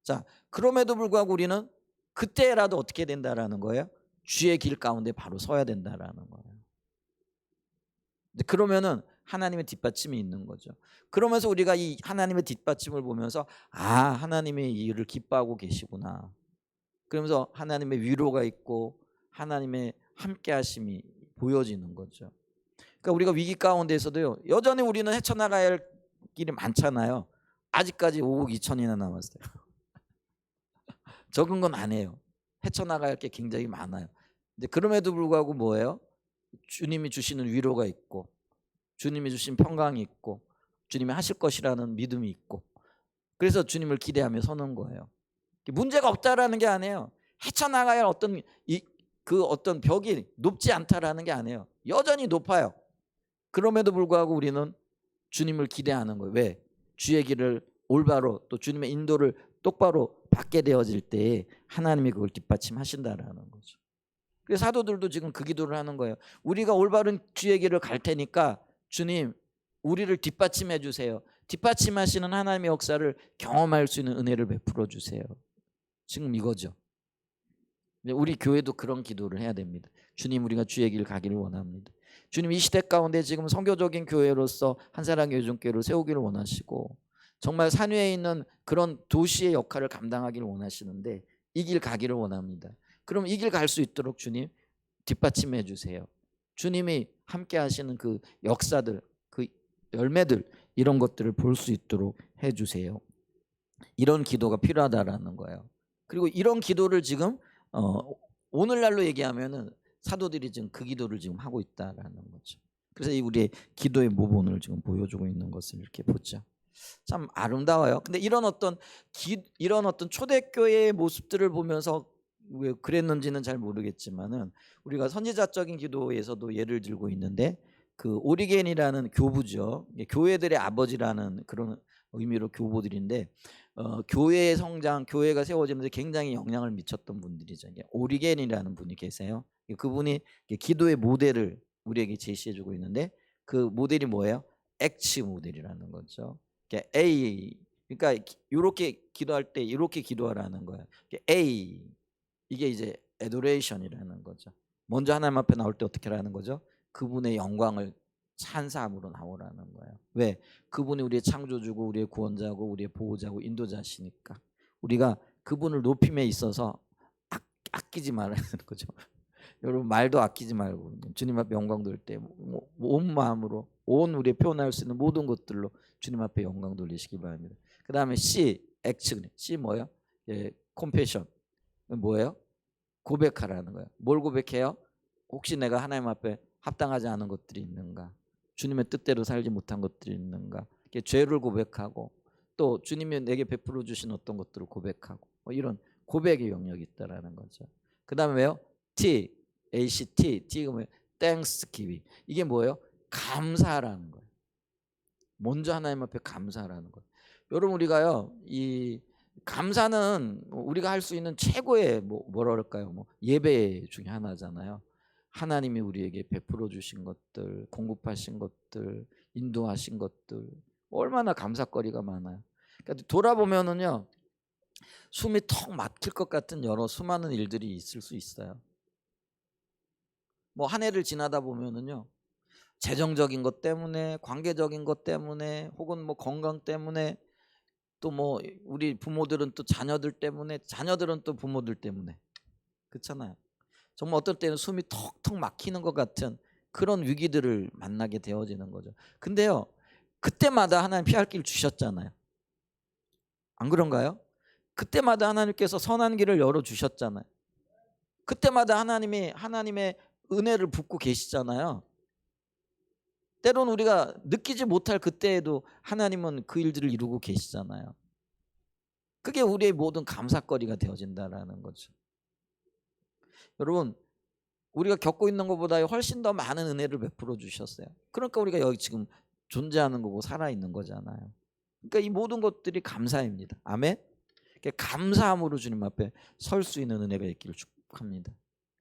S1: 자, 그럼에도 불구하고 우리는 그때라도 어떻게 된다라는 거예요? 주의 길 가운데 바로 서야 된다라는 거예요. 그러면은 하나님의 뒷받침이 있는 거죠. 그러면서 우리가 이 하나님의 뒷받침을 보면서 하나님의 이 일을 기뻐하고 계시구나. 그러면서 하나님의 위로가 있고 하나님의 함께하심이 보여지는 거죠. 그러니까 우리가 위기 가운데서도요 여전히 우리는 헤쳐나가야 할 길이 많잖아요. 아직까지 5억 2천이나 남았어요. 적은 건 아니에요. 헤쳐나가야 할 게 굉장히 많아요. 근데 그럼에도 불구하고 뭐예요? 주님이 주시는 위로가 있고 주님이 주신 평강이 있고 주님이 하실 것이라는 믿음이 있고 그래서 주님을 기대하며 서는 거예요. 문제가 없다라는 게 아니에요. 헤쳐나가야 할 어떤 벽이 높지 않다라는 게 아니에요. 여전히 높아요. 그럼에도 불구하고 우리는 주님을 기대하는 거예요. 왜? 주의 길을 올바로 또 주님의 인도를 똑바로 받게 되어질 때 하나님이 그걸 뒷받침하신다라는 거죠. 그래서 사도들도 지금 그 기도를 하는 거예요. 우리가 올바른 주의 길을 갈 테니까 주님 우리를 뒷받침해 주세요. 뒷받침하시는 하나님의 역사를 경험할 수 있는 은혜를 베풀어 주세요. 지금 이거죠. 우리 교회도 그런 기도를 해야 됩니다. 주님 우리가 주의 길 가기를 원합니다. 주님 이 시대 가운데 지금 선교적인 교회로서 한사랑교회중교회를 세우기를 원하시고 정말 산 위에 있는 그런 도시의 역할을 감당하기를 원하시는데 이 길 가기를 원합니다. 그럼 이 길 갈 수 있도록 주님 뒷받침해 주세요. 주님이 함께 하시는 그 역사들, 그 열매들 이런 것들을 볼 수 있도록 해 주세요. 이런 기도가 필요하다라는 거예요. 그리고 이런 기도를 지금 오늘날로 얘기하면은 사도들이 지금 그 기도를 지금 하고 있다라는 거죠. 그래서 이 우리의 기도의 모본을 지금 보여주고 있는 것을 이렇게 보죠. 참 아름다워요. 근데 이런 어떤 초대교회의 모습들을 보면서 왜 그랬는지는 잘 모르겠지만은 우리가 선지자적인 기도에서도 예를 들고 있는데 그 오리겐이라는 교부죠. 교회들의 아버지라는 그런 의미로 교부들인데 교회의 성장, 교회가 세워지는데 굉장히 영향을 미쳤던 분들이죠. 오리겐이라는 분이 계세요. 그분이 기도의 모델을 우리에게 제시해주고 있는데 그 모델이 뭐예요? X 모델이라는 거죠. A, 그러니까 이렇게 기도할 때 이렇게 기도하라는 거예요. A, 이게 이제 adoration이라는 거죠. 먼저 하나님 앞에 나올 때 어떻게 하라는 거죠? 그분의 영광을 찬사함으로 나오라는 거예요. 왜? 그분이 우리의 창조주고 우리의 구원자고 우리의 보호자고 인도자시니까 우리가 그분을 높임에 있어서 아끼지 말아야 되는 거죠. 여러분 말도 아끼지 말고 주님 앞에 영광 돌릴 때 온 마음으로 온 우리의 표현할 수 있는 모든 것들로 주님 앞에 영광 돌리시기 바랍니다. 그 다음에 C, 액션. C 뭐예요? 컴패션. 뭐예요? 고백하라는 거예요. 뭘 고백해요? 혹시 내가 하나님 앞에 합당하지 않은 것들이 있는가? 주님의 뜻대로 살지 못한 것들이 있는가? 죄를 고백하고 또 주님이 내게 베풀어 주신 어떤 것들을 고백하고 이런 고백의 영역이 있다라는 거죠. 그 다음에 왜요? T, ACT, T가 뭐예요? Thanksgiving. 이게 뭐예요? 감사라는 거예요. 먼저 하나님 앞에 감사라는 거예요. 여러분 우리가요 이 감사는 우리가 할 수 있는 최고의 뭐라 그럴까요? 예배 중에 하나잖아요. 하나님이 우리에게 베풀어 주신 것들, 공급하신 것들, 인도하신 것들 얼마나 감사거리가 많아요. 그러니까 돌아보면은요 숨이 턱 막힐 것 같은 여러 수많은 일들이 있을 수 있어요. 한 해를 지나다 보면은요 재정적인 것 때문에, 관계적인 것 때문에, 혹은 건강 때문에, 또 우리 부모들은 또 자녀들 때문에, 자녀들은 또 부모들 때문에, 그렇잖아요. 정말 어떨 때는 숨이 턱턱 막히는 것 같은 그런 위기들을 만나게 되어지는 거죠. 근데요, 그때마다 하나님 피할 길 주셨잖아요. 안 그런가요? 그때마다 하나님께서 선한 길을 열어 주셨잖아요. 그때마다 하나님의 은혜를 붓고 계시잖아요. 때로는 우리가 느끼지 못할 그때에도 하나님은 그 일들을 이루고 계시잖아요. 그게 우리의 모든 감사거리가 되어진다라는 거죠. 여러분 우리가 겪고 있는 것보다 훨씬 더 많은 은혜를 베풀어 주셨어요. 그러니까 우리가 여기 지금 존재하는 거고 살아있는 거잖아요. 그러니까 이 모든 것들이 감사입니다. 아멘. 감사함으로 주님 앞에 설 수 있는 은혜가 있기를 축복합니다.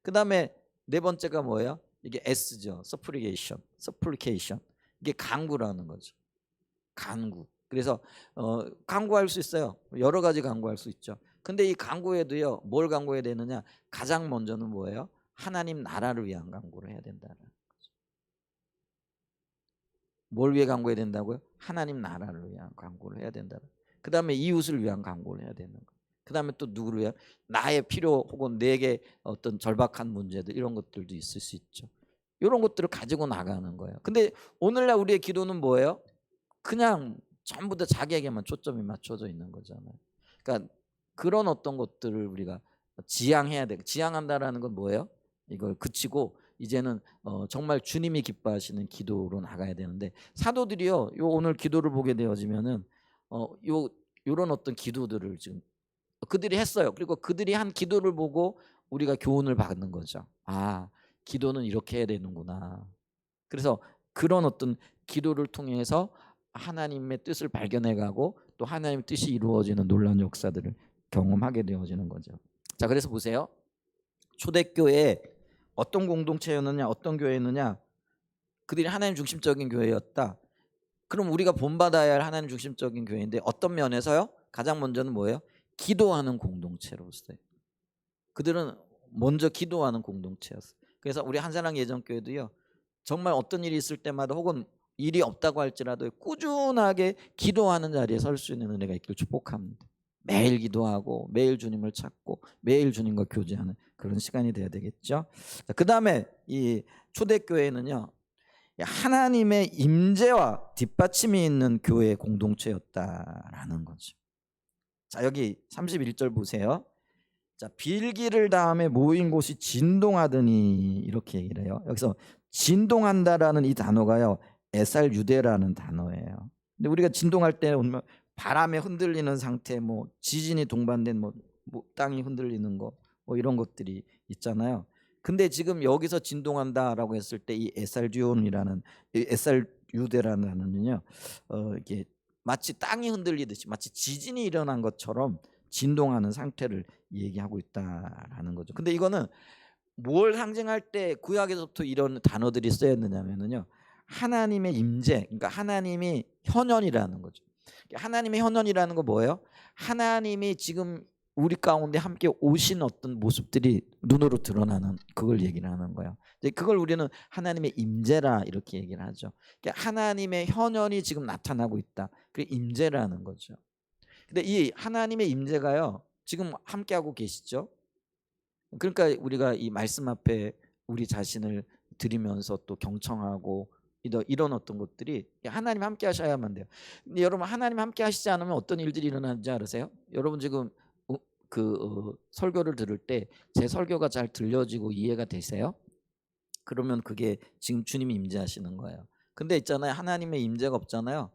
S1: 그 다음에 네 번째가 뭐예요? 이게 S죠. supplication. 이게 간구라는 거죠. 간구. 그래서 간구할 수 있어요. 여러 가지 간구할 수 있죠. 근데 이 간구에도요. 뭘 간구해야 되느냐? 가장 먼저는 뭐예요? 하나님 나라를 위한 간구를 해야 된다는 거죠. 뭘 위해 간구해야 된다고요? 하나님 나라를 위한 간구를 해야 된다. 그 다음에 이웃을 위한 간구를 해야 되는 거예요. 그 다음에 또 누구를 위한? 나의 필요 혹은 내게 어떤 절박한 문제들 이런 것들도 있을 수 있죠. 이런 것들을 가지고 나가는 거예요. 근데 오늘날 우리의 기도는 뭐예요? 그냥 전부 다 자기에게만 초점이 맞춰져 있는 거잖아요. 그러니까 그런 어떤 것들을 우리가 지향해야 돼. 지향한다라는 건 뭐예요? 이걸 그치고 이제는 정말 주님이 기뻐하시는 기도로 나가야 되는데 사도들이요. 요 오늘 기도를 보게 되어지면은 요런 어떤 기도들을 지금 그들이 했어요. 그리고 그들이 한 기도를 보고 우리가 교훈을 받는 거죠. 아, 기도는 이렇게 해야 되는구나. 그래서 그런 어떤 기도를 통해서 하나님의 뜻을 발견해가고 또 하나님의 뜻이 이루어지는 놀라운 역사들을 경험하게 되어지는 거죠. 자, 그래서 보세요. 초대교회에 어떤 공동체였느냐, 어떤 교회였느냐, 그들이 하나님 중심적인 교회였다. 그럼 우리가 본받아야 할 하나님 중심적인 교회인데 어떤 면에서요? 가장 먼저는 뭐예요? 기도하는 공동체로서요. 그들은 먼저 기도하는 공동체였어요. 그래서 우리 한사랑 예전교회도요. 정말 어떤 일이 있을 때마다 혹은 일이 없다고 할지라도 꾸준하게 기도하는 자리에 설 수 있는 은혜가 있기를 축복합니다. 매일 기도하고 매일 주님을 찾고 매일 주님과 교제하는 그런 시간이 돼야 되겠죠. 그 다음에 이 초대교회는요, 하나님의 임재와 뒷받침이 있는 교회 공동체였다라는 거죠. 자, 여기 31절 보세요. 자, 빌기를 다음에 모인 곳이 진동하더니 이렇게 얘기를 해요. 여기서 진동한다라는 이 단어가요, 에살 유대라는 단어예요. 근데 우리가 진동할 때 바람에 흔들리는 상태, 뭐 지진이 동반된 뭐 땅이 흔들리는 거, 뭐 이런 것들이 있잖아요. 근데 지금 여기서 진동한다라고 했을 때 이 에살듀온이라는, 에살 유대라는 단어는요, 이게 마치 땅이 흔들리듯이, 마치 지진이 일어난 것처럼 진동하는 상태를 얘기하고 있다라는 거죠. 근데 이거는 뭘 상징할 때 구약에서부터 이런 단어들이 쓰였느냐면요, 하나님의 임재, 그러니까 하나님이 현현이라는 거죠. 하나님의 현현이라는 거 뭐예요? 하나님이 지금 우리 가운데 함께 오신 어떤 모습들이 눈으로 드러나는, 그걸 얘기를 하는 거예요. 그걸 우리는 하나님의 임재라 이렇게 얘기를 하죠. 그러니까 하나님의 현현이 지금 나타나고 있다. 그게 임재라는 거죠. 근데 이 하나님의 임재가요, 지금 함께하고 계시죠. 그러니까 우리가 이 말씀 앞에 우리 자신을 드리면서 또 경청하고 이런 어떤 것들이 하나님 함께 하셔야만 돼요. 근데 여러분, 하나님 함께 하시지 않으면 어떤 일들이 일어나는지 아세요? 여러분 지금 설교를 들을 때 제 설교가 잘 들려지고 이해가 되세요? 그러면 그게 지금 주님이 임재하시는 거예요. 근데 있잖아요, 하나님의 임재가 없잖아요.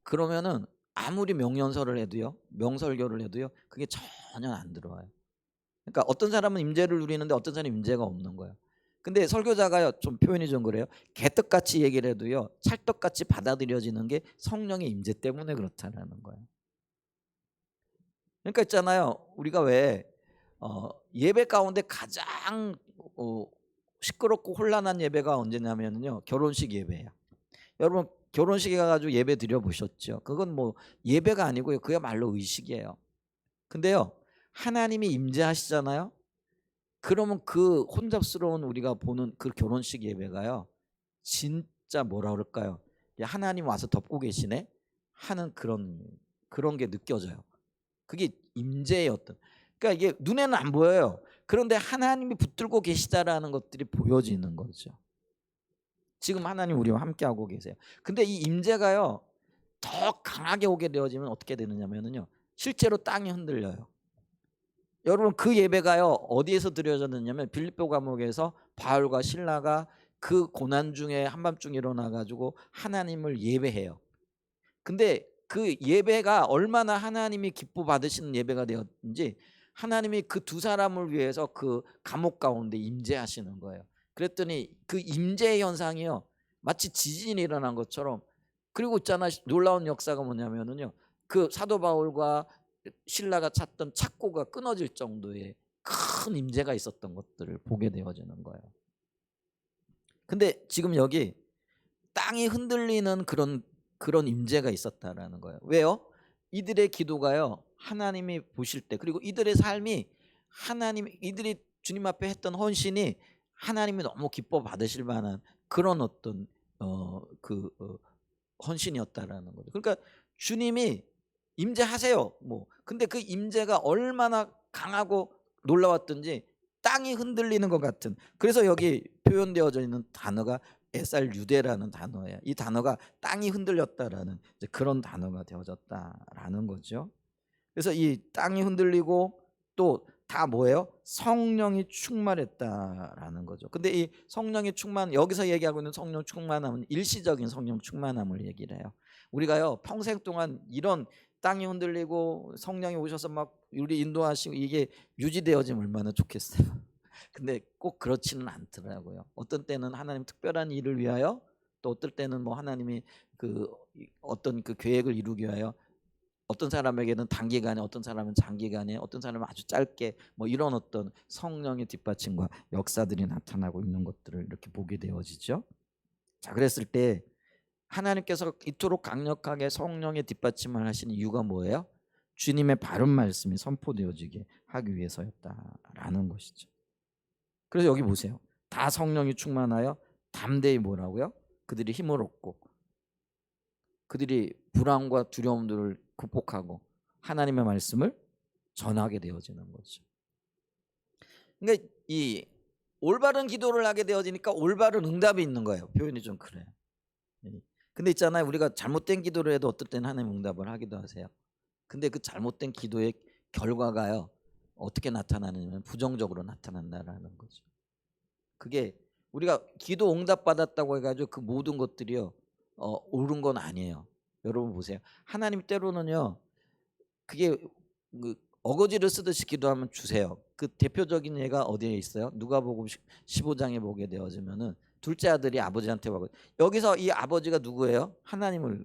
S1: 그러면은 아무리 명연설을 해도요, 명설교를 해도요, 그게 전혀 안 들어와요. 그러니까 어떤 사람은 임재를 누리는데 어떤 사람은 임재가 없는 거예요. 근데 설교자가요, 좀 표현이 좀 그래요. 개떡같이 얘기를 해도요, 찰떡같이 받아들여지는 게 성령의 임재 때문에 그렇다는 거예요. 그러니까 있잖아요, 우리가 왜 예배 가운데 가장 시끄럽고 혼란한 예배가 언제냐면요, 결혼식 예배예요. 여러분 결혼식에 가가지고 예배 드려 보셨죠? 그건 뭐 예배가 아니고요, 그야말로 의식이에요. 근데요, 하나님이 임재하시잖아요. 그러면 그 혼잡스러운 우리가 보는 그 결혼식 예배가요, 진짜 뭐라 그럴까요? 하나님 와서 덮고 계시네 하는 그런 게 느껴져요. 그게 임재의 어떤, 그러니까 이게 눈에는 안 보여요. 그런데 하나님이 붙들고 계시다라는 것들이 보여지는 거죠. 지금 하나님 우리와 함께하고 계세요. 근데 이 임재가요, 더 강하게 오게 되어지면 어떻게 되느냐면요, 실제로 땅이 흔들려요. 여러분 그 예배가요, 어디에서 드려졌느냐면 빌립보 감옥에서 바울과 실라가 그 고난 중에 한밤중에 일어나 가지고 하나님을 예배해요. 근데 그 예배가 얼마나 하나님이 기뻐 받으시는 예배가 되었는지, 하나님이 그 두 사람을 위해서 그 감옥 가운데 임재하시는 거예요. 그랬더니 그 임재의 현상이요, 마치 지진이 일어난 것처럼. 그리고 있잖아, 놀라운 역사가 뭐냐면요, 그 사도 바울과 신라가 찾던 착고가 끊어질 정도의 큰 임재가 있었던 것들을 보게 되어지는 거예요. 근데 지금 여기 땅이 흔들리는 그런 임재가 있었다라는 거예요. 왜요? 이들의 기도가요, 하나님이 보실 때, 그리고 이들의 삶이 이들이 주님 앞에 했던 헌신이 하나님이 너무 기뻐 받으실 만한 그런 어떤 헌신이었다라는 거죠. 그러니까 주님이 임재하세요. 뭐 근데 그 임재가 얼마나 강하고 놀라웠던지 땅이 흔들리는 것 같은. 그래서 여기 표현되어져 있는 단어가 에살 유대라는 단어예요. 이 단어가 땅이 흔들렸다라는 그런 단어가 되어졌다라는 거죠. 그래서 이 땅이 흔들리고 또 다 뭐예요? 성령이 충만했다라는 거죠. 근데 이 성령의 충만, 여기서 얘기하고 있는 성령 충만함은 일시적인 성령 충만함을 얘기를 해요. 우리가요, 평생 동안 이런 땅이 흔들리고 성령이 오셔서 막 우리 인도하시고 이게 유지되어지면 얼마나 좋겠어요. 근데 꼭 그렇지는 않더라고요. 어떤 때는 하나님 특별한 일을 위하여, 또 어떨 때는 뭐 하나님이 어떤 계획을 이루기 위하여, 어떤 사람에게는 단기간에, 어떤 사람은 장기간에, 어떤 사람은 아주 짧게, 뭐 이런 어떤 성령의 뒷받침과 역사들이 나타나고 있는 것들을 이렇게 보게 되어지죠. 자, 그랬을 때 하나님께서 이토록 강력하게 성령의 뒷받침을 하시는 이유가 뭐예요? 주님의 바른 말씀이 선포되어지게 하기 위해서였다라는 것이죠. 그래서 여기 보세요. 다 성령이 충만하여 담대히 뭐라고요? 그들이 힘을 얻고 그들이 불안과 두려움들을 극복하고 하나님의 말씀을 전하게 되어지는 거죠. 그러니까 이 올바른 기도를 하게 되어지니까 올바른 응답이 있는 거예요. 표현이 좀 그래요. 근데 있잖아요, 우리가 잘못된 기도를 해도 어떨 때는 하나님 응답을 하기도 하세요. 근데 그 잘못된 기도의 결과가요, 어떻게 나타나느냐면 부정적으로 나타난다라는 거죠. 그게 우리가 기도 응답 받았다고 해가지고 그 모든 것들이요 옳은 건 아니에요. 여러분 보세요. 하나님 때로는요 그게 그 어거지를 쓰듯이 기도하면 주세요. 그 대표적인 예가 어디에 있어요? 누가복음 15장에 보게 되어지면은 둘째 아들이 아버지한테 와고, 여기서 이 아버지가 누구예요? 하나님을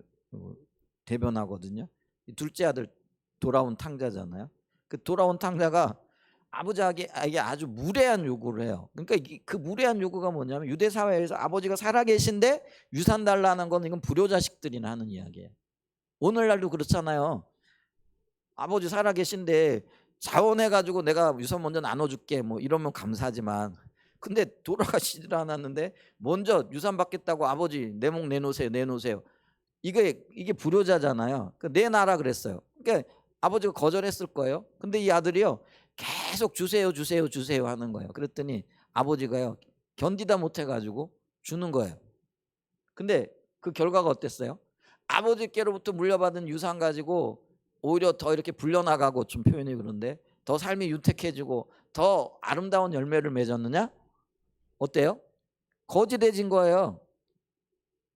S1: 대변하거든요. 이 둘째 아들 돌아온 탕자잖아요. 그 돌아온 탕자가 아버지에게 아주 무례한 요구를 해요. 그러니까 그 무례한 요구가 뭐냐면 유대 사회에서 아버지가 살아계신데 유산 달라는 건 이건 불효자식들이나 하는 이야기예요. 오늘날도 그렇잖아요. 아버지 살아계신데 자원해가지고 내가 유산 먼저 나눠줄게 뭐 이러면 감사하지만, 근데 돌아가시질 않았는데 먼저 유산 받겠다고 아버지 내 목 내놓으세요. 이게 불효자잖아요. 내놔라 그랬어요. 그러니까 아버지가 거절했을 거예요. 근데 이 아들이요 계속 주세요 하는 거예요. 그랬더니 아버지가요 견디다 못해가지고 주는 거예요. 근데 그 결과가 어땠어요? 아버지께로부터 물려받은 유산 가지고 오히려 더 이렇게 불려나가고, 좀 표현이 그런데 더 삶이 윤택해지고 더 아름다운 열매를 맺었느냐? 어때요? 거지돼진 거예요.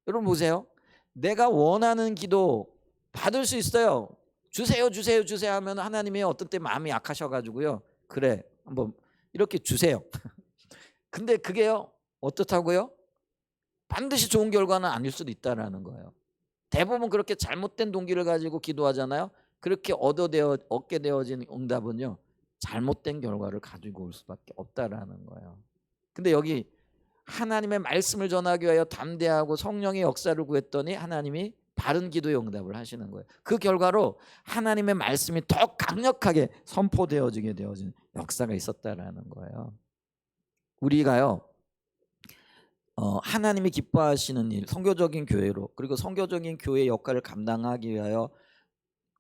S1: 여러분 보세요. 내가 원하는 기도 받을 수 있어요. 주세요 하면 하나님이 어떤 때 마음이 약하셔가지고요, 그래 한번 이렇게 주세요. 근데 그게요 어떻다고요? 반드시 좋은 결과는 아닐 수도 있다라는 거예요. 대부분 그렇게 잘못된 동기를 가지고 기도하잖아요. 그렇게 얻게 되어진 응답은요 잘못된 결과를 가지고 올 수밖에 없다라는 거예요. 근데 여기 하나님의 말씀을 전하기 위하여 담대하고 성령의 역사를 구했더니 하나님이 바른 기도의 응답을 하시는 거예요. 그 결과로 하나님의 말씀이 더 강력하게 선포되어지게 되어진 역사가 있었다라는 거예요. 우리가요 하나님이 기뻐하시는 일, 선교적인 교회로, 그리고 선교적인 교회의 역할을 감당하기 위하여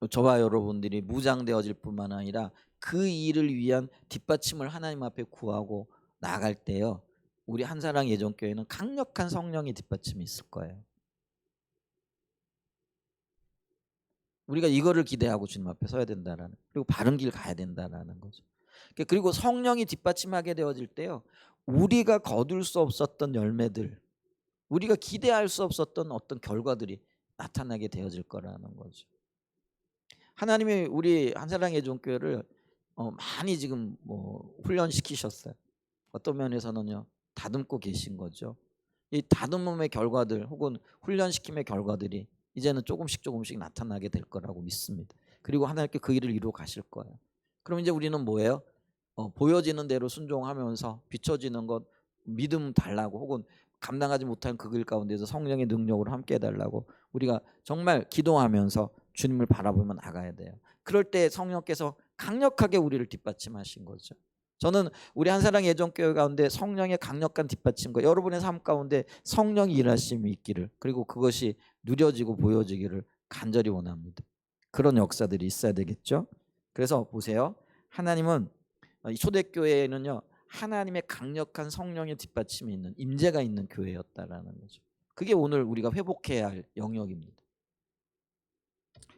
S1: 저와 여러분들이 무장되어질 뿐만 아니라 그 일을 위한 뒷받침을 하나님 앞에 구하고 나아갈 때요, 우리 한사랑 예전교회는 강력한 성령의 뒷받침이 있을 거예요. 우리가 이거를 기대하고 주님 앞에 서야 된다라는, 그리고 바른 길 가야 된다라는 거죠. 그리고 성령이 뒷받침하게 되어질 때요, 우리가 거둘 수 없었던 열매들, 우리가 기대할 수 없었던 어떤 결과들이 나타나게 되어질 거라는 거죠. 하나님이 우리 한사랑 예전교회를 많이 지금 훈련시키셨어요. 어떤 면에서는요 다듬고 계신 거죠. 이 다듬음의 결과들 혹은 훈련시킴의 결과들이 이제는 조금씩 나타나게 될 거라고 믿습니다. 그리고 하나님께 그 일을 이루어 가실 거예요. 그럼 이제 우리는 뭐예요? 보여지는 대로 순종하면서 비춰지는 것 믿음 달라고, 혹은 감당하지 못한 그 길 가운데서 성령의 능력으로 함께 해달라고 우리가 정말 기도하면서 주님을 바라보며 나가야 돼요. 그럴 때 성령께서 강력하게 우리를 뒷받침하신 거죠. 저는 우리 한사랑 예전교회 가운데 성령의 강력한 뒷받침과 여러분의 삶 가운데 성령의 일하심이 있기를, 그리고 그것이 누려지고 보여지기를 간절히 원합니다. 그런 역사들이 있어야 되겠죠. 그래서 보세요, 하나님은 이 초대교회에는요 하나님의 강력한 성령의 뒷받침이 있는, 임재가 있는 교회였다라는 거죠. 그게 오늘 우리가 회복해야 할 영역입니다.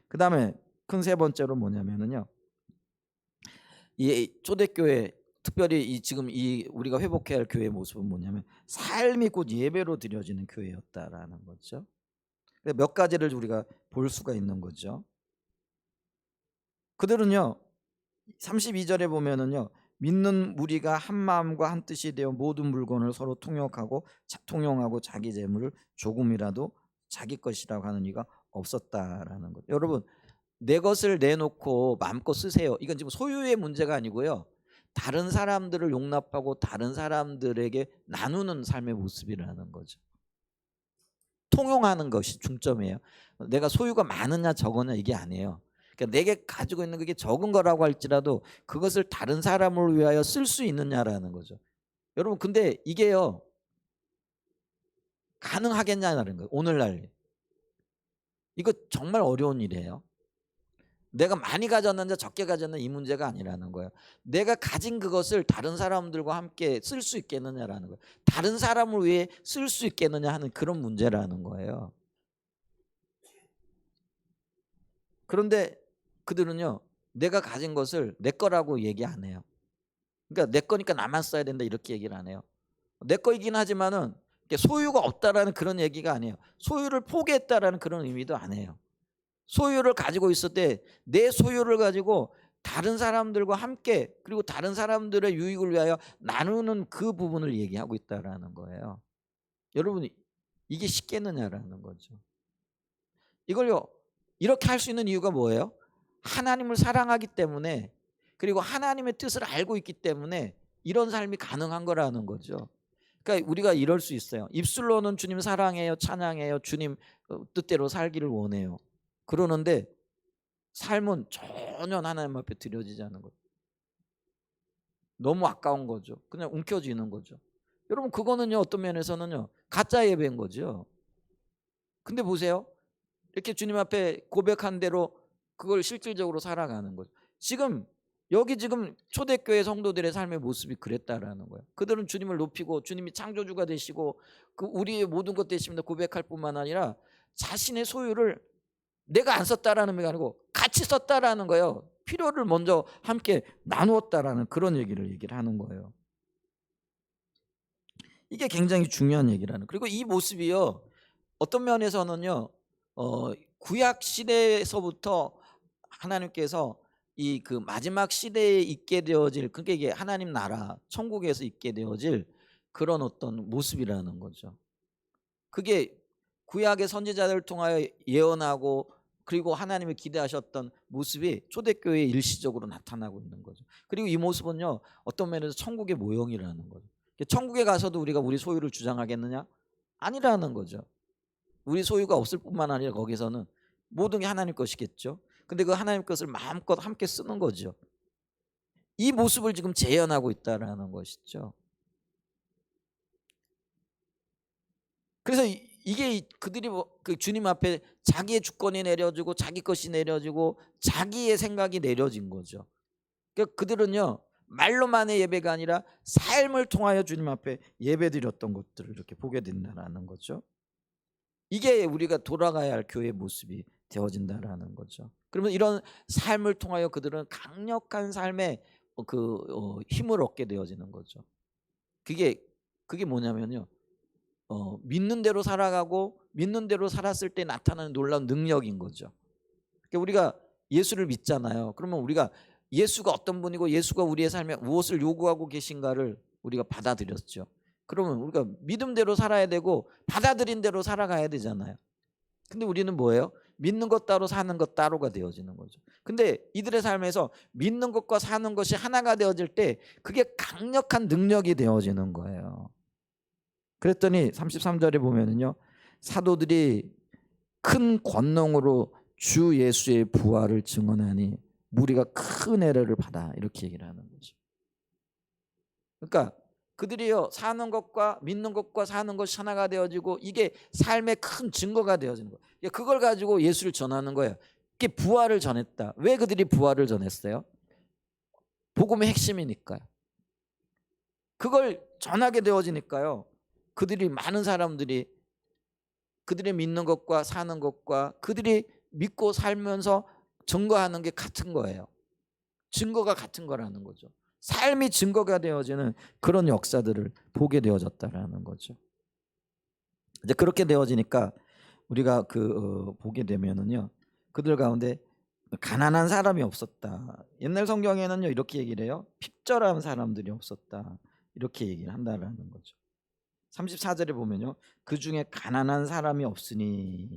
S1: 그 다음에 큰 세 번째로 뭐냐면요, 이 초대교회, 특별히 지금 우리가 회복해야 할 교회의 모습은 뭐냐면 삶이 곧 예배로 드려지는 교회였다라는 거죠. 몇 가지를 우리가 볼 수가 있는 거죠. 그들은요 32절에 보면은요, 믿는 무리가 한 마음과 한 뜻이 되어 모든 물건을 서로 통용하고 자기 재물을 조금이라도 자기 것이라고 하는 이가 없었다라는 것. 여러분, 내 것을 내놓고 마음껏 쓰세요. 이건 지금 소유의 문제가 아니고요, 다른 사람들을 용납하고 다른 사람들에게 나누는 삶의 모습이라는 거죠. 통용하는 것이 중점이에요. 내가 소유가 많으냐 적으냐 이게 아니에요. 그러니까 내게 가지고 있는 그게 적은 거라고 할지라도 그것을 다른 사람을 위하여 쓸 수 있느냐라는 거죠. 여러분, 근데 이게요 가능하겠냐는 거예요. 오늘날 이거 정말 어려운 일이에요. 내가 많이 가졌는지 적게 가졌는지 이 문제가 아니라는 거예요. 내가 가진 그것을 다른 사람들과 함께 쓸 수 있겠느냐라는 거예요. 다른 사람을 위해 쓸 수 있겠느냐 하는 그런 문제라는 거예요. 그런데 그들은요, 내가 가진 것을 내 거라고 얘기 안 해요. 그러니까 내 거니까 나만 써야 된다 이렇게 얘기를 안 해요. 내 거이긴 하지만은 소유가 없다라는 그런 얘기가 아니에요. 소유를 포기했다라는 그런 의미도 안 해요. 소유를 가지고 있을 때 내 소유를 가지고 다른 사람들과 함께 그리고 다른 사람들의 유익을 위하여 나누는 그 부분을 얘기하고 있다라는 거예요. 여러분, 이게 쉽겠느냐라는 거죠. 이걸요, 이렇게 할 수 있는 이유가 뭐예요? 하나님을 사랑하기 때문에, 그리고 하나님의 뜻을 알고 있기 때문에 이런 삶이 가능한 거라는 거죠. 그러니까 우리가 이럴 수 있어요. 입술로는 주님 사랑해요, 찬양해요, 주님 뜻대로 살기를 원해요. 그러는데 삶은 전혀 하나님 앞에 드려지지 않는 거죠. 너무 아까운 거죠. 그냥 움켜쥐는 거죠. 여러분, 그거는요, 어떤 면에서는요, 가짜 예배인 거죠. 근데 보세요, 이렇게 주님 앞에 고백한 대로 그걸 실질적으로 살아가는 거죠. 지금 여기 지금 초대교회 성도들의 삶의 모습이 그랬다라는 거예요. 그들은 주님을 높이고 주님이 창조주가 되시고 그 우리의 모든 것 되십니다 고백할 뿐만 아니라 자신의 소유를 내가 안 썼다라는 게 아니고 같이 썼다라는 거예요. 필요를 먼저 함께 나누었다라는 그런 얘기를 하는 거예요. 이게 굉장히 중요한 얘기라는. 그리고 이 모습이요, 어떤 면에서는요, 구약 시대에서부터 하나님께서 이 그 마지막 시대에 있게 되어질, 그게 이게 하나님 나라 천국에서 있게 되어질 그런 어떤 모습이라는 거죠. 그게 구약의 선지자들을 통하여 예언하고 그리고 하나님이 기대하셨던 모습이 초대교회에 일시적으로 나타나고 있는 거죠. 그리고 이 모습은요, 어떤 면에서 천국의 모형이라는 거죠. 천국에 가서도 우리가 우리 소유를 주장하겠느냐? 아니라는 거죠. 우리 소유가 없을 뿐만 아니라 거기서는 모든 게 하나님 것이겠죠. 근데 그 하나님 것을 마음껏 함께 쓰는 거죠. 이 모습을 지금 재현하고 있다라는 것이죠. 그래서 이게 그들이 그 주님 앞에 자기의 주권이 내려지고 자기 것이 내려지고 자기의 생각이 내려진 거죠. 그러니까 그들은요, 말로만의 예배가 아니라 삶을 통하여 주님 앞에 예배드렸던 것들을 이렇게 보게 된다라는 거죠. 이게 우리가 돌아가야 할 교회의 모습이 되어진다라는 거죠. 그러면 이런 삶을 통하여 그들은 강력한 삶의 힘을 얻게 되어지는 거죠. 그게 뭐냐면요, 믿는 대로 살아가고 믿는 대로 살았을 때 나타나는 놀라운 능력인 거죠. 그러니까 우리가 예수를 믿잖아요. 그러면 우리가 예수가 어떤 분이고 예수가 우리의 삶에 무엇을 요구하고 계신가를 우리가 받아들였죠. 그러면 우리가 믿음대로 살아야 되고 받아들인 대로 살아가야 되잖아요. 근데 우리는 뭐예요? 믿는 것 따로 사는 것 따로가 되어지는 거죠. 근데 이들의 삶에서 믿는 것과 사는 것이 하나가 되어질 때 그게 강력한 능력이 되어지는 거예요. 그랬더니 33절에 보면은요, 사도들이 큰 권능으로 주 예수의 부활을 증언하니 무리가 큰 애를 받아, 이렇게 얘기를 하는 거죠. 그러니까 그들이요, 사는 것과 믿는 것과 사는 것이 하나가 되어지고 이게 삶의 큰 증거가 되어지는 거예요. 그걸 가지고 예수를 전하는 거예요. 이게 부활을 전했다. 왜 그들이 부활을 전했어요? 복음의 핵심이니까요. 그걸 전하게 되어지니까요, 그들이 많은 사람들이 그들의 믿는 것과 사는 것과 그들이 믿고 살면서 증거하는 게 같은 거예요. 증거가 같은 거라는 거죠. 삶이 증거가 되어지는 그런 역사들을 보게 되어졌다라는 거죠. 이제 그렇게 되어지니까 우리가 보게 되면은요, 그들 가운데 가난한 사람이 없었다. 옛날 성경에는요, 이렇게 얘기를 해요. 핍절한 사람들이 없었다. 이렇게 얘기를 한다라는 거죠. 34절에 보면요, 그 중에 가난한 사람이 없으니,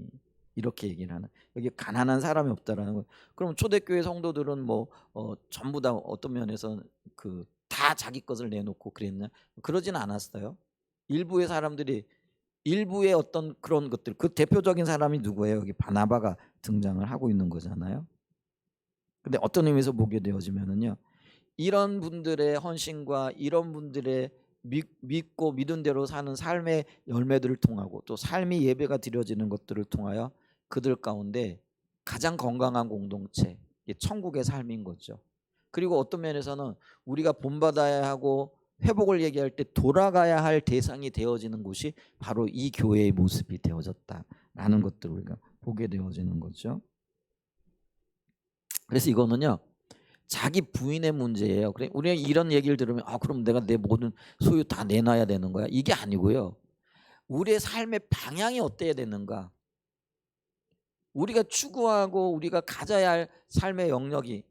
S1: 이렇게 얘기를 하는. 여기 가난한 사람이 없다라는 거. 그럼 초대교회 성도들은 전부 다 어떤 면에서 다 자기 것을 내놓고 그랬냐? 그러진 않았어요. 일부의 사람들이, 일부의 어떤 그런 것들, 그 대표적인 사람이 누구예요? 여기 바나바가 등장을 하고 있는 거잖아요. 근데 어떤 의미에서 보게 되어지면은요, 이런 분들의 헌신과 이런 분들의 믿고 믿은 대로 사는 삶의 열매들을 통하고 또 삶이 예배가 드려지는 것들을 통하여 그들 가운데 가장 건강한 공동체, 이게 천국의 삶인 거죠. 그리고 어떤 면에서는 우리가 본받아야 하고 회복을 얘기할 때 돌아가야 할 대상이 되어지는 곳이 바로 이 교회의 모습이 되어졌다라는 것들을 우리가 보게 되어지는 거죠. 그래서 이거는요, 자기 부인의 문제예요. 그래, 우리가 이런 얘기를 들으면 그럼 내가 내 모든 소유 다 내놔야 되는 거야? 이게 아니고요. 우리의 삶의 방향이 어때야 되는가? 우리가 추구하고 우리가 가져야 할 삶의 영역이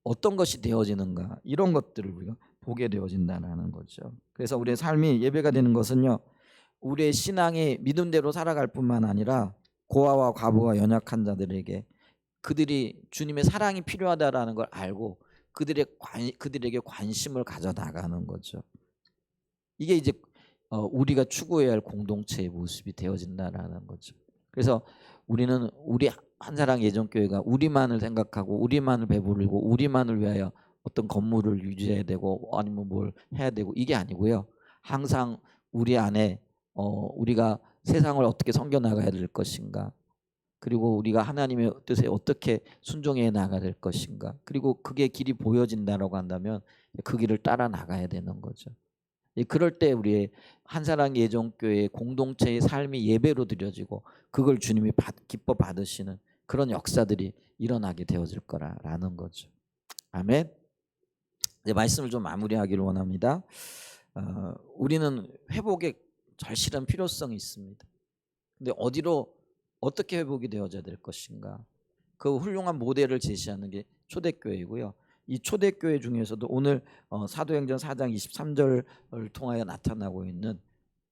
S1: 어떤 것이 되어지는가? 이런 것들을 우리가 보게 되어진다는 거죠. 그래서 우리의 삶이 예배가 되는 것은요, 우리의 신앙이 믿음대로 살아갈 뿐만 아니라 고아와 과부와 연약한 자들에게 그들이 주님의 사랑이 필요하다라는 걸 알고 그들에게 관심을 가져 나가는 거죠. 이게 이제 우리가 추구해야 할 공동체의 모습이 되어진다라는 거죠. 그래서 우리는 우리 한사랑 예전교회가 우리만을 생각하고 우리만을 배부르고 우리만을 위하여 어떤 건물을 유지해야 되고 아니면 뭘 해야 되고 이게 아니고요. 항상 우리 안에 우리가 세상을 어떻게 섬겨 나가야 될 것인가, 그리고 우리가 하나님의 뜻에 어떻게 순종해 나가야 될 것인가, 그리고 그게 길이 보여진다라고 한다면 그 길을 따라 나가야 되는 거죠. 그럴 때 우리의 한사랑 예정교회의 공동체의 삶이 예배로 드려지고 그걸 주님이 기뻐 받으시는 그런 역사들이 일어나게 되어질 거라는 거죠. 아멘. 이제 말씀을 좀 마무리하기를 원합니다. 우리는 회복의 절실한 필요성이 있습니다. 근데 어떻게 회복이 되어져야 될 것인가? 그 훌륭한 모델을 제시하는 게 초대교회이고요. 이 초대교회 중에서도 오늘 사도행전 4장 23절을 통하여 나타나고 있는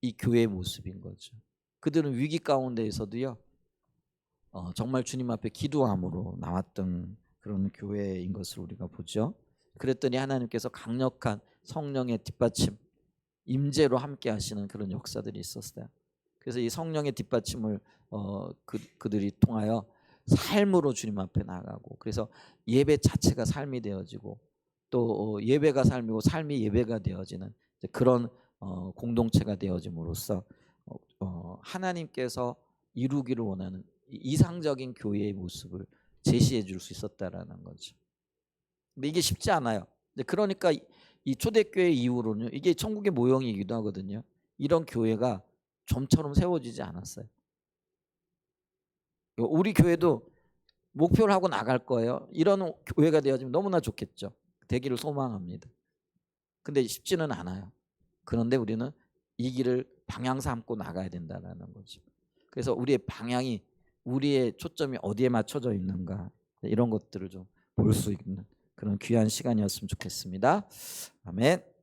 S1: 이 교회의 모습인 거죠. 그들은 위기 가운데에서도요, 정말 주님 앞에 기도함으로 나왔던 그런 교회인 것을 우리가 보죠. 그랬더니 하나님께서 강력한 성령의 뒷받침, 임재로 함께 하시는 그런 역사들이 있었어요. 그래서 이 성령의 뒷받침을 그들이 통하여 삶으로 주님 앞에 나가고, 그래서 예배 자체가 삶이 되어지고 또 예배가 삶이고 삶이 예배가 되어지는 그런 공동체가 되어짐으로써 하나님께서 이루기를 원하는 이상적인 교회의 모습을 제시해 줄 수 있었다라는 거죠. 근데 이게 쉽지 않아요. 그러니까 이 초대교회 이후로는 이게 천국의 모형이기도 하거든요. 이런 교회가 좀처럼 세워지지 않았어요. 우리 교회도 목표를 하고 나갈 거예요. 이런 교회가 되어지면 너무나 좋겠죠. 되기를 소망합니다. 근데 쉽지는 않아요. 그런데 우리는 이 길을 방향 삼고 나가야 된다는 거죠. 그래서 우리의 방향이, 우리의 초점이 어디에 맞춰져 있는가, 이런 것들을 좀 볼 수 있는 그런 귀한 시간이었으면 좋겠습니다. 아멘.